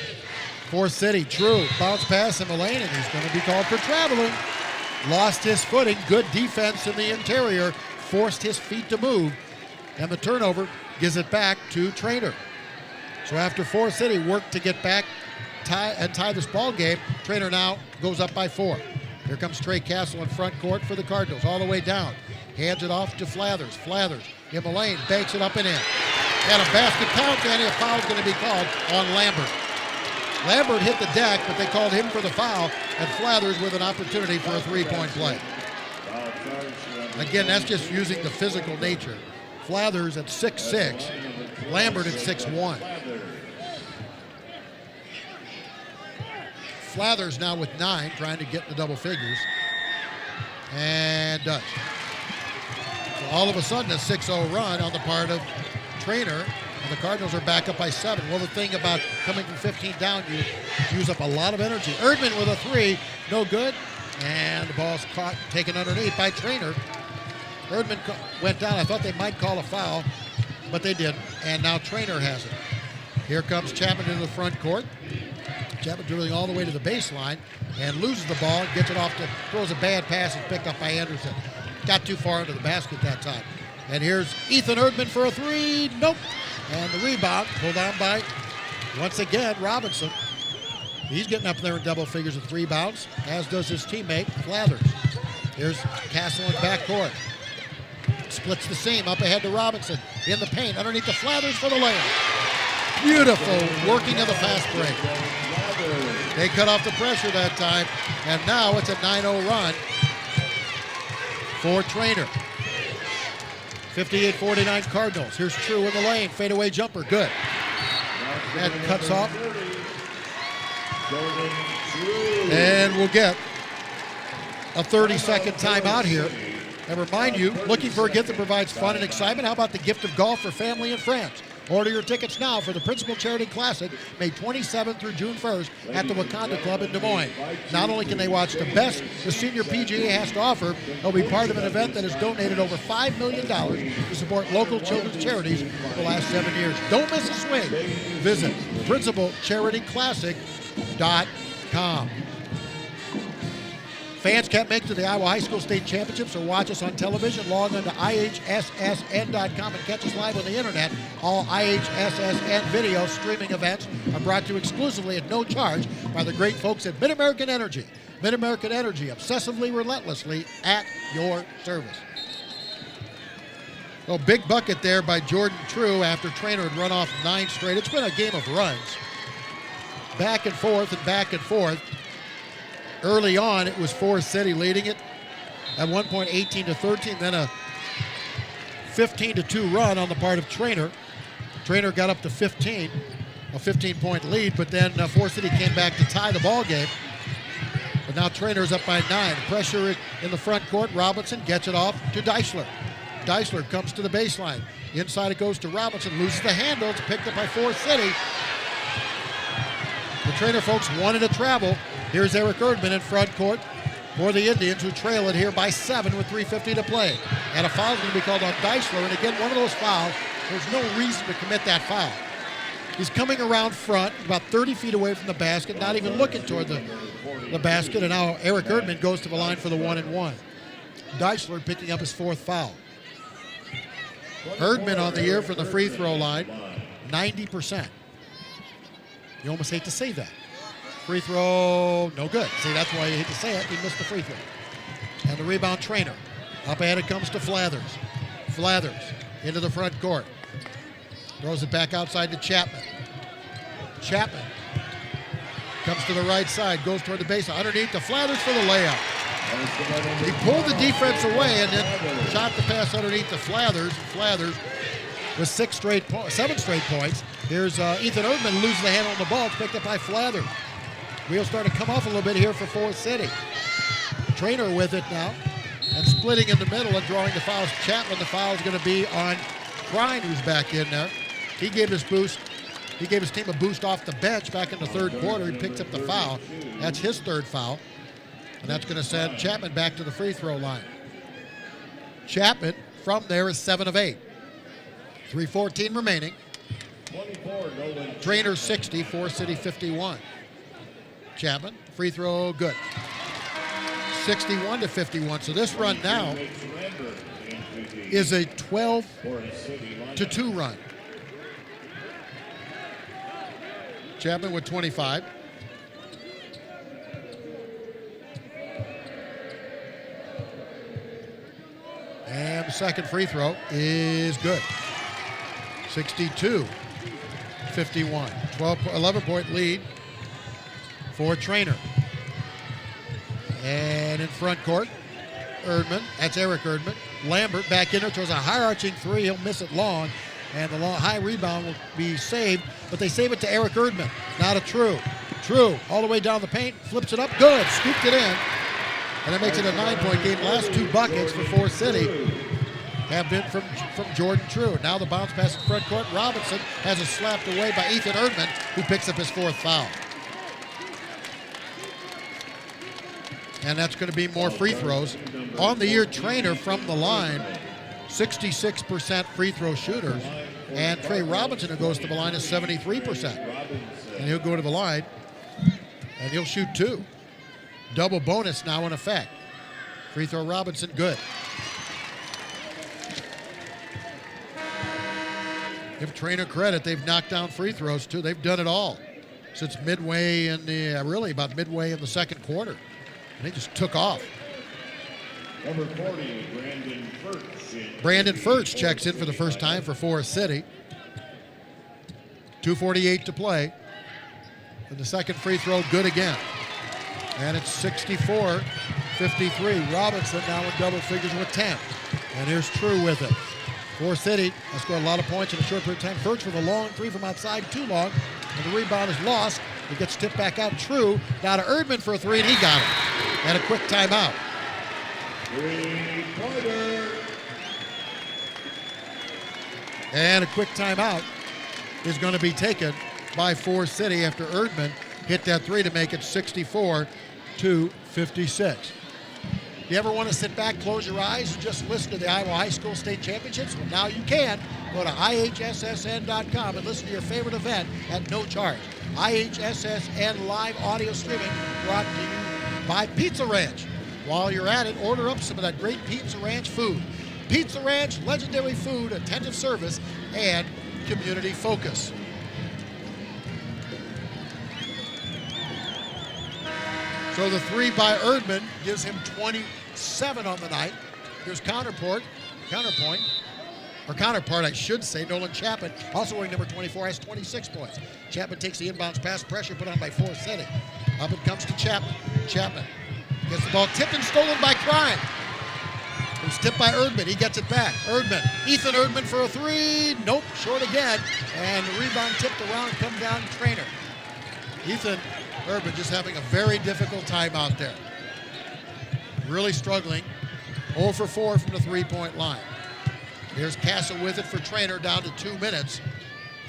Forest City, true. Bounce pass to Mullane, and he's going to be called for traveling. Lost his footing. Good defense in the interior. Forced his feet to move. And the turnover gives it back to Treynor. So after Forest City worked to get back tie this ball game, Treynor now goes up by 4. Here comes Trey Castle in front court for the Cardinals, all the way down. Hands it off to Flathers. Flathers in the lane, banks it up and in. And a basket count, and a foul's going to be called on Lambert. Lambert hit the deck, but they called him for the foul, and Flathers with an opportunity for a 3-point play. Again, that's just using the physical nature. Flathers at 6'6", Lambert at 6'1". Flathers now with 9, trying to get in the double figures, and does. So all of a sudden, a 6-0 run on the part of Treynor, and the Cardinals are back up by 7. Well, the thing about coming from 15 down, you use up a lot of energy. Erdman with a 3, no good, and the ball's caught, taken underneath by Treynor. Erdman went down. I thought they might call a foul, but they didn't, and now Treynor has it. Here comes Chapman into the front court. Chapman dribbling all the way to the baseline and loses the ball, gets it off throws a bad pass and picked up by Anderson. Got too far into the basket that time. And here's Ethan Erdman for a 3. Nope. And the rebound pulled down by, once again, Robinson. He's getting up there in double figures with rebounds, as does his teammate, Flathers. Here's Castle in backcourt. splits the seam, up ahead to Robinson. In the paint, underneath the Flathers for the layup. Beautiful working of the fast break. They cut off the pressure that time, and now it's a 9-0 run for Treynor. 58-49 Cardinals. Here's True in the lane. Fadeaway jumper. Good. That cuts off. And we'll get a 30-second timeout here. And remind you, looking for a gift that provides fun and excitement? How about the gift of golf for family and friends? Order your tickets now for the Principal Charity Classic, May 27th through June 1st at the Wakanda Club in Des Moines. Not only can they watch the best the senior PGA has to offer, they'll be part of an event that has donated over $5 million to support local children's charities for the last 7 years. Don't miss a swing. Visit principalcharityclassic.com. Fans can't make it to the Iowa High School State Championships or watch us on television. Log on to IHSSN.com and catch us live on the internet. All IHSSN video streaming events are brought to you exclusively at no charge by the great folks at Mid-American Energy. Mid-American Energy, obsessively, relentlessly at your service. Well, big bucket there by Jordan True after Treynor had run off 9 straight. It's been a game of runs. Back and forth and back and forth. Early on, it was Forest City leading it. At one point, 18-13, then a 15-2 run on the part of Treynor. Treynor got up to 15, a 15-point lead, but then Forest City came back to tie the ball game. But now Treynor's up by 9. Pressure in the front court. Robinson gets it off to Deisler. Deisler comes to the baseline. Inside it goes to Robinson, loses the handle. It's picked up by Forest City. The Treynor folks wanted to travel. Here's Eric Erdman in front court for the Indians, who trail it here by 7 with 3:50 to play. And a foul is going to be called on Deisler. And again, one of those fouls, there's no reason to commit that foul. He's coming around front, about 30 feet away from the basket, not even looking toward the basket. And now Eric Erdman goes to the line for the 1-and-1. Deisler picking up his 4th foul. Erdman on the year from the free throw line, 90%. You almost hate to say that. Free throw, no good. See, that's why you hate to say it. He missed the free throw. And the rebound, Treynor. Up ahead it comes to Flathers. Flathers into the front court. Throws it back outside to Chapman. Chapman comes to the right side, goes toward the baseline. Underneath to Flathers for the layup. He pulled the defense away and then shot the pass underneath to Flathers. Flathers with 7 straight points. Here's Ethan Erdman loses the handle on the ball. It's picked up by Flathers. Wheels starting to come off a little bit here for Forest City. Treynor with it now. And splitting in the middle and drawing the fouls. Chapman, the foul is going to be on Krein, who's back in there. He gave his team a boost off the bench back in the third quarter. He picks up the foul. That's his 3rd foul. And that's going to send Chapman back to the free throw line. Chapman from there is 7 of 8. 3:14 remaining. Treynor 60, Forest City 51. Chapman, free throw, good. 61-51. So this run now is a 12-2 run. Chapman with 25. And the second free throw is good. 62-51. 11-point lead for Treynor. And in front court, Erdman. That's Eric Erdman. Lambert back in there, throws a high-arching 3. He'll miss it long. And the long, high rebound will be saved. But they save it to Eric Erdman. Now to True. True all the way down the paint. Flips it up. Good. Scooped it in. And that makes it a 9-point game. Last 2 buckets for Forest City have been from Jordan True. Now the bounce pass in front court. Robinson has it slapped away by Ethan Erdman, who picks up his 4th foul. And that's going to be more free throws. On the year, Treynor from the line, 66% free throw shooters. And Trey Robinson, who goes to the line, is 73%. And he'll go to the line, and he'll shoot 2. Double bonus now in effect. Free throw Robinson, good. Give Treynor credit, they've knocked down free throws too. They've done it all since midway in the, really about midway in the second quarter. And they just took off. Number 40, Brandon Furch. Brandon Furch checks in for the first time for Forest City. 2:48 to play. And the second free throw, good again. And it's 64-53. Robinson now in double figures with 10. And here's True with it. Forest City has scored a lot of points in a short period of time. Furch with a long three from outside, too long. And the rebound is lost. It gets tipped back out. True now to Erdman for a three, and he got it. And a quick timeout. Three-pointer. And a quick timeout is going to be taken by Forest City after Erdman hit that three to make it 64-56. You ever want to sit back, close your eyes, and just listen to the Iowa High School State Championships? Well, now you can. Go to IHSSN.com and listen to your favorite event at no charge. IHSSN live audio streaming brought to you by Pizza Ranch. While you're at it, order up some of that great Pizza Ranch food. Pizza Ranch, legendary food, attentive service, and community focus. So the three by Erdman gives him 27 on the night. Here's counterpart, I should say, Nolan Chapman, also wearing number 24, has 26 points. Chapman takes the inbounds pass, pressure put on by Forest City. Up it comes to Chapman. Chapman gets the ball tipped and stolen by Crime. It's tipped by Erdman. He gets it back. Erdman. Ethan Erdman for a three. Nope, short again. And the rebound tipped around and comes down Treynor. Ethan Erdman just having a very difficult time out there. Really struggling. 0 for 4 from the three-point line. Here's Castle with it for Treynor down to 2 minutes.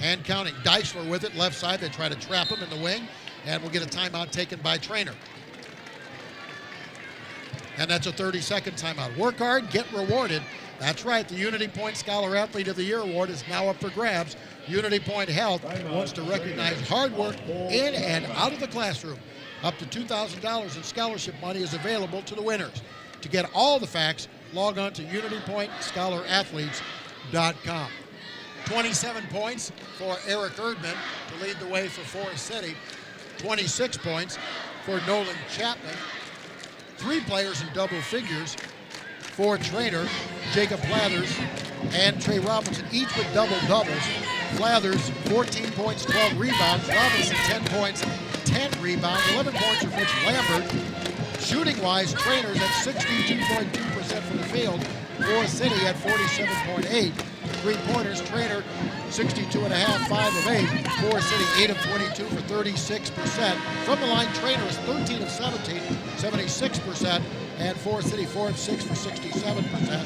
And counting. Deichler with it, left side. They try to trap him in the wing. And we'll get a timeout taken by Treynor. And that's a 30-second timeout. Work hard, get rewarded. That's right, the Unity Point Scholar Athlete of the Year award is now up for grabs. Unity Point Health wants to recognize hard work in and out of the classroom. Up to $2,000 in scholarship money is available to the winners. To get all the facts, log on to unitypointscholarathletes.com. 27 points for Eric Erdman to lead the way for Forest City. 26 points for Nolan Chapman. 3 players in double figures for Treynor, Jacob Flathers, and Trey Robinson, each with double-doubles. Flathers, 14 points, 12 rebounds. Robinson, 10 points, 10 rebounds. 11 points for Mitch Lambert. Shooting-wise, Treynor's at 62.2% from the field. Forest City at 47.8%. Three-pointers, Treynor, 62.5%, 5 of 8. Forest City, 8 of 22 for 36%. From the line, Treynor is 13 of 17, 76%. And Forest City, 4 of 6 for 67%.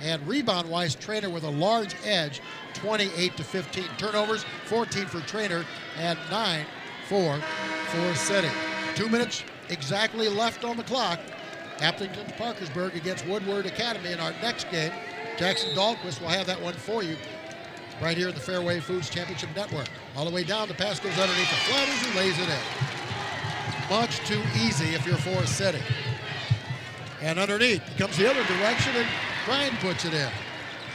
And rebound-wise, Treynor with a large edge, 28-15. Turnovers, 14 for Treynor and 9 for Forest City. 2 minutes exactly left on the clock. Appleton Parkersburg against Woodward Academy in our next game. Jackson Dahlquist will have that one for you right here in the Fairway Foods Championship Network. All the way down, the pass goes underneath the Flathers and lays it in. Much too easy if you're Forest City. And underneath, it comes the other direction and Bryan puts it in.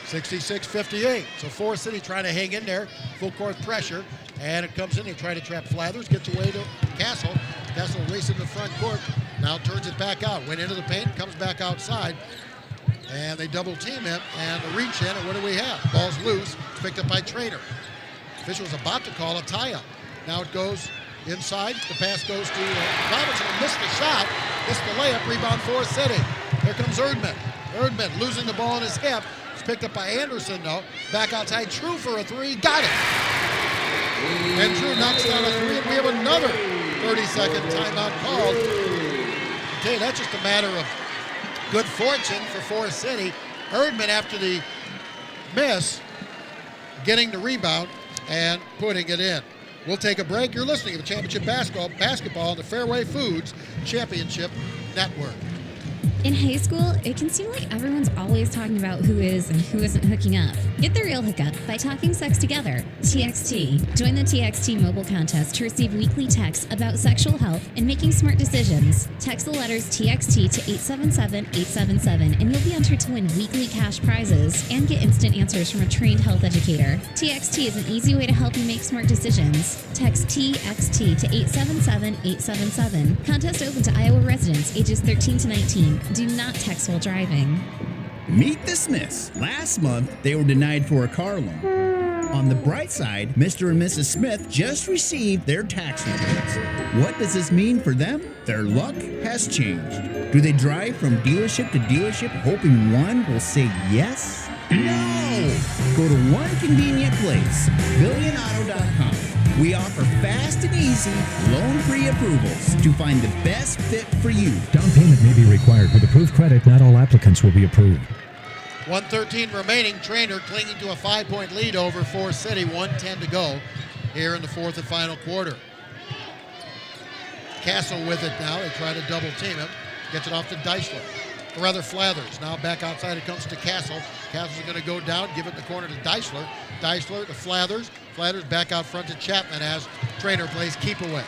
66-58. So Forest City trying to hang in there, full court pressure, and it comes in. They try to trap Flathers, gets away to Castle. Castle racing the front court, now turns it back out. Went into the paint, comes back outside. And they double team him, and the reach in, and what do we have? Ball's loose, it's picked up by Treynor. Official's about to call a tie-up. Now it goes inside, the pass goes to Robinson, missed the shot, missed the layup, rebound Forest City. Here comes Erdman. Erdman losing the ball in his hip. It's picked up by Anderson, though. Back outside, True for a three, got it. And True knocks down a three, and we have another 30-second timeout called. I tell you, that's just a matter of good fortune for Forest City. Erdman, after the miss, getting the rebound and putting it in. We'll take a break. You're listening to the Championship Basketball on the Fairway Foods Championship Network. In high school, it can seem like everyone's always talking about who is and who isn't hooking up. Get the real hookup by talking sex together. TXT. Join the TXT mobile contest to receive weekly texts about sexual health and making smart decisions. Text the letters TXT to 877-877 and you'll be entered to win weekly cash prizes and get instant answers from a trained health educator. TXT is an easy way to help you make smart decisions. Text TXT to 877-877. Contest open to Iowa residents ages 13 to 19. Do not text while driving. Meet the Smiths. Last month, they were denied for a car loan. On the bright side, Mr. and Mrs. Smith just received their tax returns. What does this mean for them? Their luck has changed. Do they drive from dealership to dealership hoping one will say yes? No! Go to one convenient place, BillionAuto.com. We offer fast and easy, loan-free approvals to find the best fit for you. Down payment may be required. With approved credit, not all applicants will be approved. 1:13 remaining. Treynor clinging to a 5-point lead over Forest City. 1:10 to go here in the fourth and final quarter. Castle with it now. They try to double team him. Gets it off to Deisler. Or rather, Flathers. Now back outside it comes to Castle. Castle's going to go down, give it in the corner to Deisler. Deisler to Flathers. Flathers back out front to Chapman as Treynor plays keep away.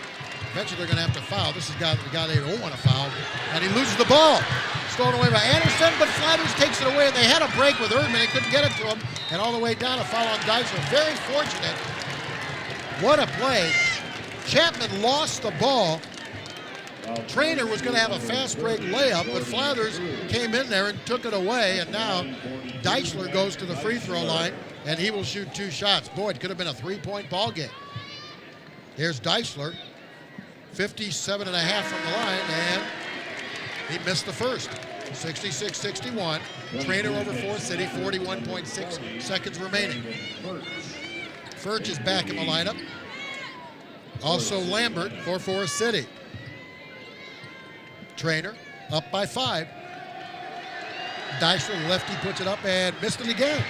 Eventually they're going to have to foul. This is the guy they don't want to foul. And he loses the ball. Stolen away by Anderson, but Flathers takes it away. And they had a break with Erdman. They couldn't get it to him. And all the way down, a foul on Deisler. Very fortunate. What a play. Chapman lost the ball. Treynor was going to have a fast break layup, but Flathers came in there and took it away, and now Deisler goes to the free throw line, and he will shoot 2 shots. Boy, it could have been a 3-point ball game. Here's Deisler, 57.5 from the line, and he missed the first. 66-61. Treynor over Forest City, 41.6 seconds remaining. Furch is back in the lineup. Also Lambert for Forest City. Treynor up by 5. Deisler, the lefty, puts it up and missed it again.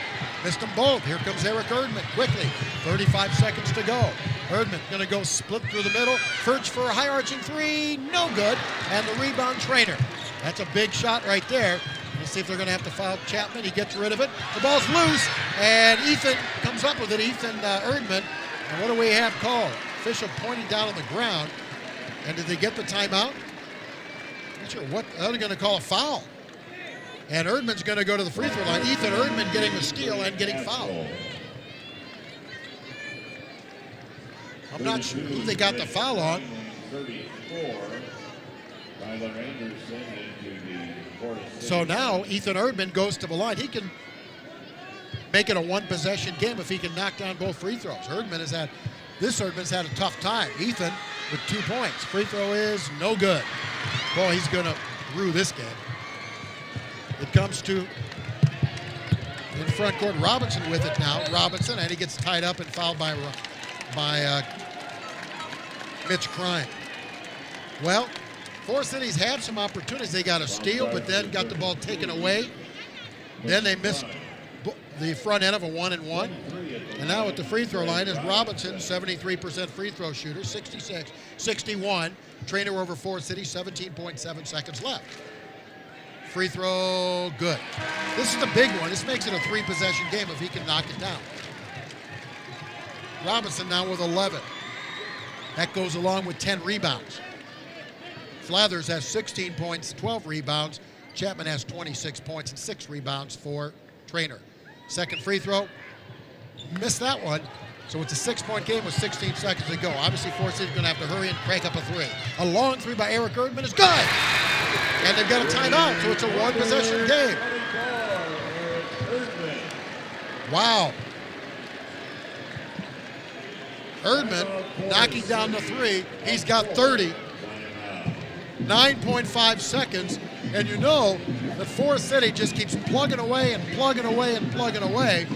Missed them both. Here comes Eric Erdman quickly. 35 seconds to go. Erdman going to go split through the middle. Furch for a high arching 3. No good. And the rebound, Treynor. That's a big shot right there. Let's see if they're going to have to foul Chapman. He gets rid of it. The ball's loose. And Ethan comes up with it. Ethan Erdman. And what do we have called? Official pointing down on the ground. And did they get the timeout? Not sure what. They're going to call a foul. And Erdman's going to go to the free throw line. Ethan Erdman getting the steal and getting fouled. I'm not sure who they got the foul on. 34. Tyler Anderson into the So now Ethan Erdman goes to the line. He can make it a one-possession game if he can knock down both free throws. Erdman's had a tough time. Ethan with 2 points. Free throw is no good. Boy, he's going to rue this game. It comes to in front court. Robinson with it now. Robinson, and he gets tied up and fouled by Mitch Crime. Well, Forest City's had some opportunities. They got a steal, but then got the ball taken away. Then they missed the front end of a 1-and-1. And now at the free throw line is Robinson, 73% free throw shooter, 66-61. Treynor over Forest City, 17.7 seconds left. Free throw, good. This is the big one. This makes it a 3-possession game if he can knock it down. Robinson now with 11. That goes along with 10 rebounds. Flathers has 16 points, 12 rebounds. Chapman has 26 points and 6 rebounds for Treynor. Second free throw, missed that one. So it's a 6-point game with 16 seconds to go. Obviously, Forest City's going to have to hurry and crank up a 3. A long 3 by Eric Erdman is good. And they've got a timeout, so it's a 1-possession game. Wow. Erdman knocking down the 3. He's got 30. 9.5 seconds. And you know that Forest City just keeps plugging away and plugging away and plugging away.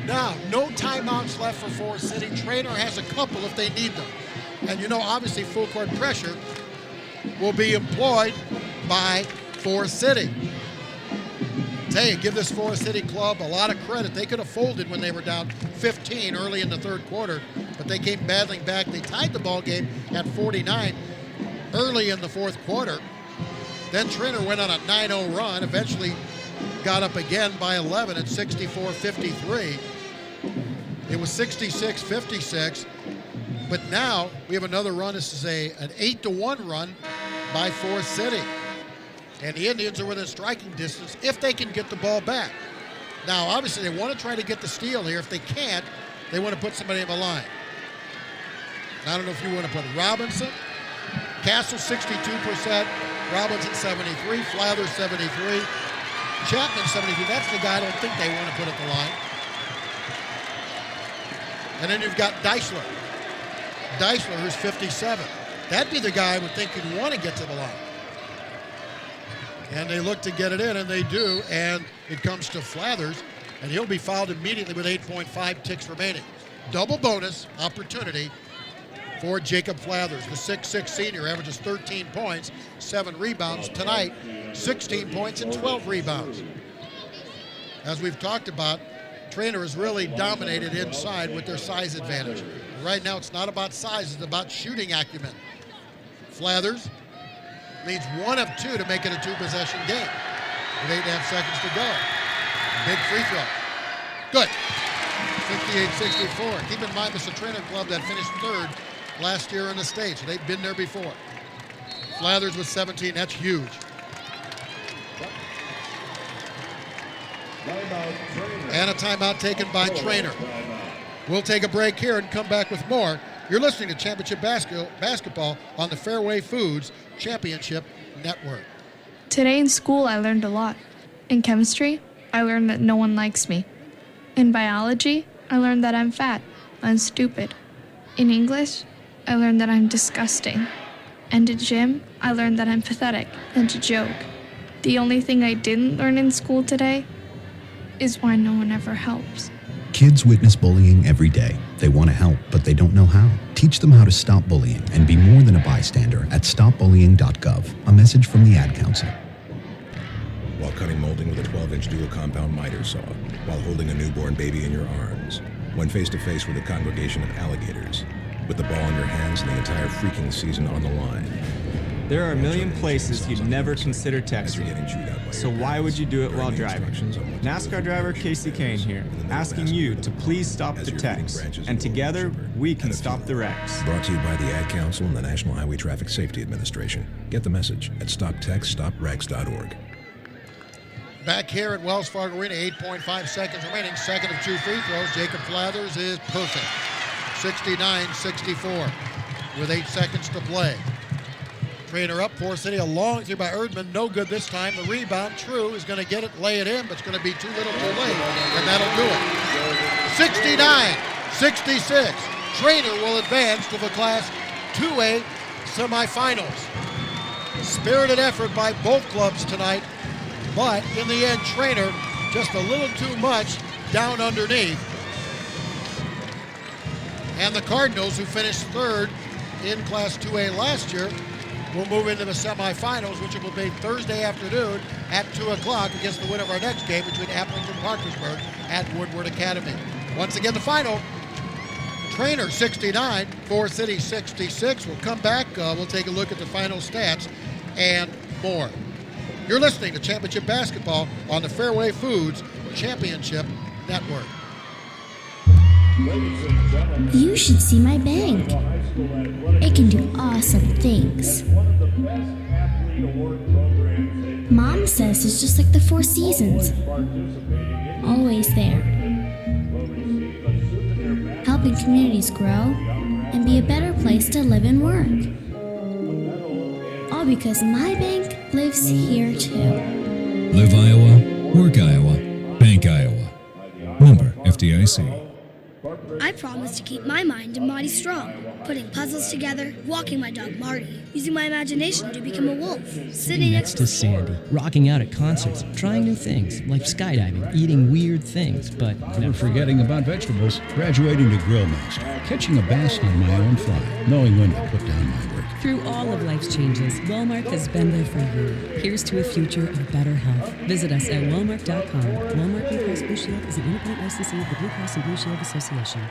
Now, no timeouts left for Forest City. Treynor has a couple if they need them. And you know, obviously, full court pressure will be employed by Forest City. Tell you, give this Forest City club a lot of credit. They could have folded when they were down 15 early in the third quarter, but they came battling back. They tied the ball game at 49 early in the fourth quarter. Then Treynor went on a 9-0 run, eventually got up again by 11 at 64-53. It was 66-56. But now we have another run. This is an 8-1 run by Forest City. And the Indians are within striking distance if they can get the ball back. Now, obviously, they want to try to get the steal here. If they can't, they want to put somebody in the line. I don't know if you want to put Robinson. Castle, 62%. Robinson, 73. Flather, 73. Chapman, 73. That's the guy I don't think they want to put at the line. And then you've got Deisler. Deisler, who's 57. That'd be the guy I would think you'd want to get to the line. And they look to get it in, and they do. And it comes to Flathers, and he'll be fouled immediately with 8.5 ticks remaining. Double bonus opportunity for Jacob Flathers. The 6'6 senior averages 13 points, 7 rebounds. Tonight, 16 points and 12 rebounds. As we've talked about, Treynor has really dominated inside with their size advantage. Right now, it's not about size, it's about shooting acumen. Flathers needs 1 of 2 to make it a 2-possession game with 8.5 seconds to go. Big free throw. Good. 58-64. Keep in mind, this is a Treynor club that finished 3rd last year in the state, so they've been there before. Flathers with 17, that's huge. And a timeout taken by Treynor. We'll take a break here and come back with more. You're listening to Championship Basketball on the Fairway Foods Championship Network. Today in school, I learned a lot. In chemistry, I learned that no one likes me. In biology, I learned that I'm fat and stupid. In English, I learned that I'm disgusting. And in gym, I learned that I'm pathetic and a joke. The only thing I didn't learn in school today is why no one ever helps. Kids witness bullying every day. They want to help, but they don't know how. Teach them how to stop bullying and be more than a bystander at stopbullying.gov. A message from the Ad Council. While cutting molding with a 12-inch dual compound miter saw, while holding a newborn baby in your arms, when face to face with a congregation of alligators, with the ball in your hands and the entire freaking season on the line. There are a million places you'd never consider texting, so why would you do it while driving? NASCAR driver Casey Kane here, asking you to please stop the text, and together we can stop the wrecks. Brought to you by the Ad Council and the National Highway Traffic Safety Administration. Get the message at stoptextstopwrecks.org. Back here at Wells Fargo Arena, 8.5 seconds remaining. Second of 2 free throws. Jacob Flathers is perfect. 69-64 with 8 seconds to play. Treynor up, Forest City, a long three by Erdman, no good this time. The rebound, True, is going to get it, lay it in, but it's going to be too little too late, and that'll do it. 69-66. Treynor will advance to the Class 2A semifinals. Spirited effort by both clubs tonight, but in the end, Treynor just a little too much down underneath. And the Cardinals, who finished 3rd in Class 2A last year, will move into the semifinals, which will be Thursday afternoon at 2 o'clock against the winner of our next game between Appleton and Parkersburg at Woodward Academy. Once again, the final, Treynor 69, Forest City 66. We'll come back. We'll take a look at the final stats and more. You're listening to Championship Basketball on the Fairway Foods Championship Network. You should see my bank. It can do awesome things. Mom says it's just like the Four Seasons. Always there. Helping communities grow and be a better place to live and work. All because my bank lives here too. Live Iowa, work Iowa, bank Iowa. Member FDIC. I promise to keep my mind and body strong, putting puzzles together, walking my dog Marty, using my imagination to become a wolf, sitting next to Sandy, rocking out at concerts, trying new things like skydiving, eating weird things, but never forgetting about vegetables, graduating to grill master, catching a bass on my own fly, knowing when to put down my work. Through all of life's changes, Wellmark has been there for you. Here's to a future of better health. Visit us at wellmark.com. Wellmark Blue Cross Blue Shield is an independent licensee of the Blue Cross and Blue Shield Association.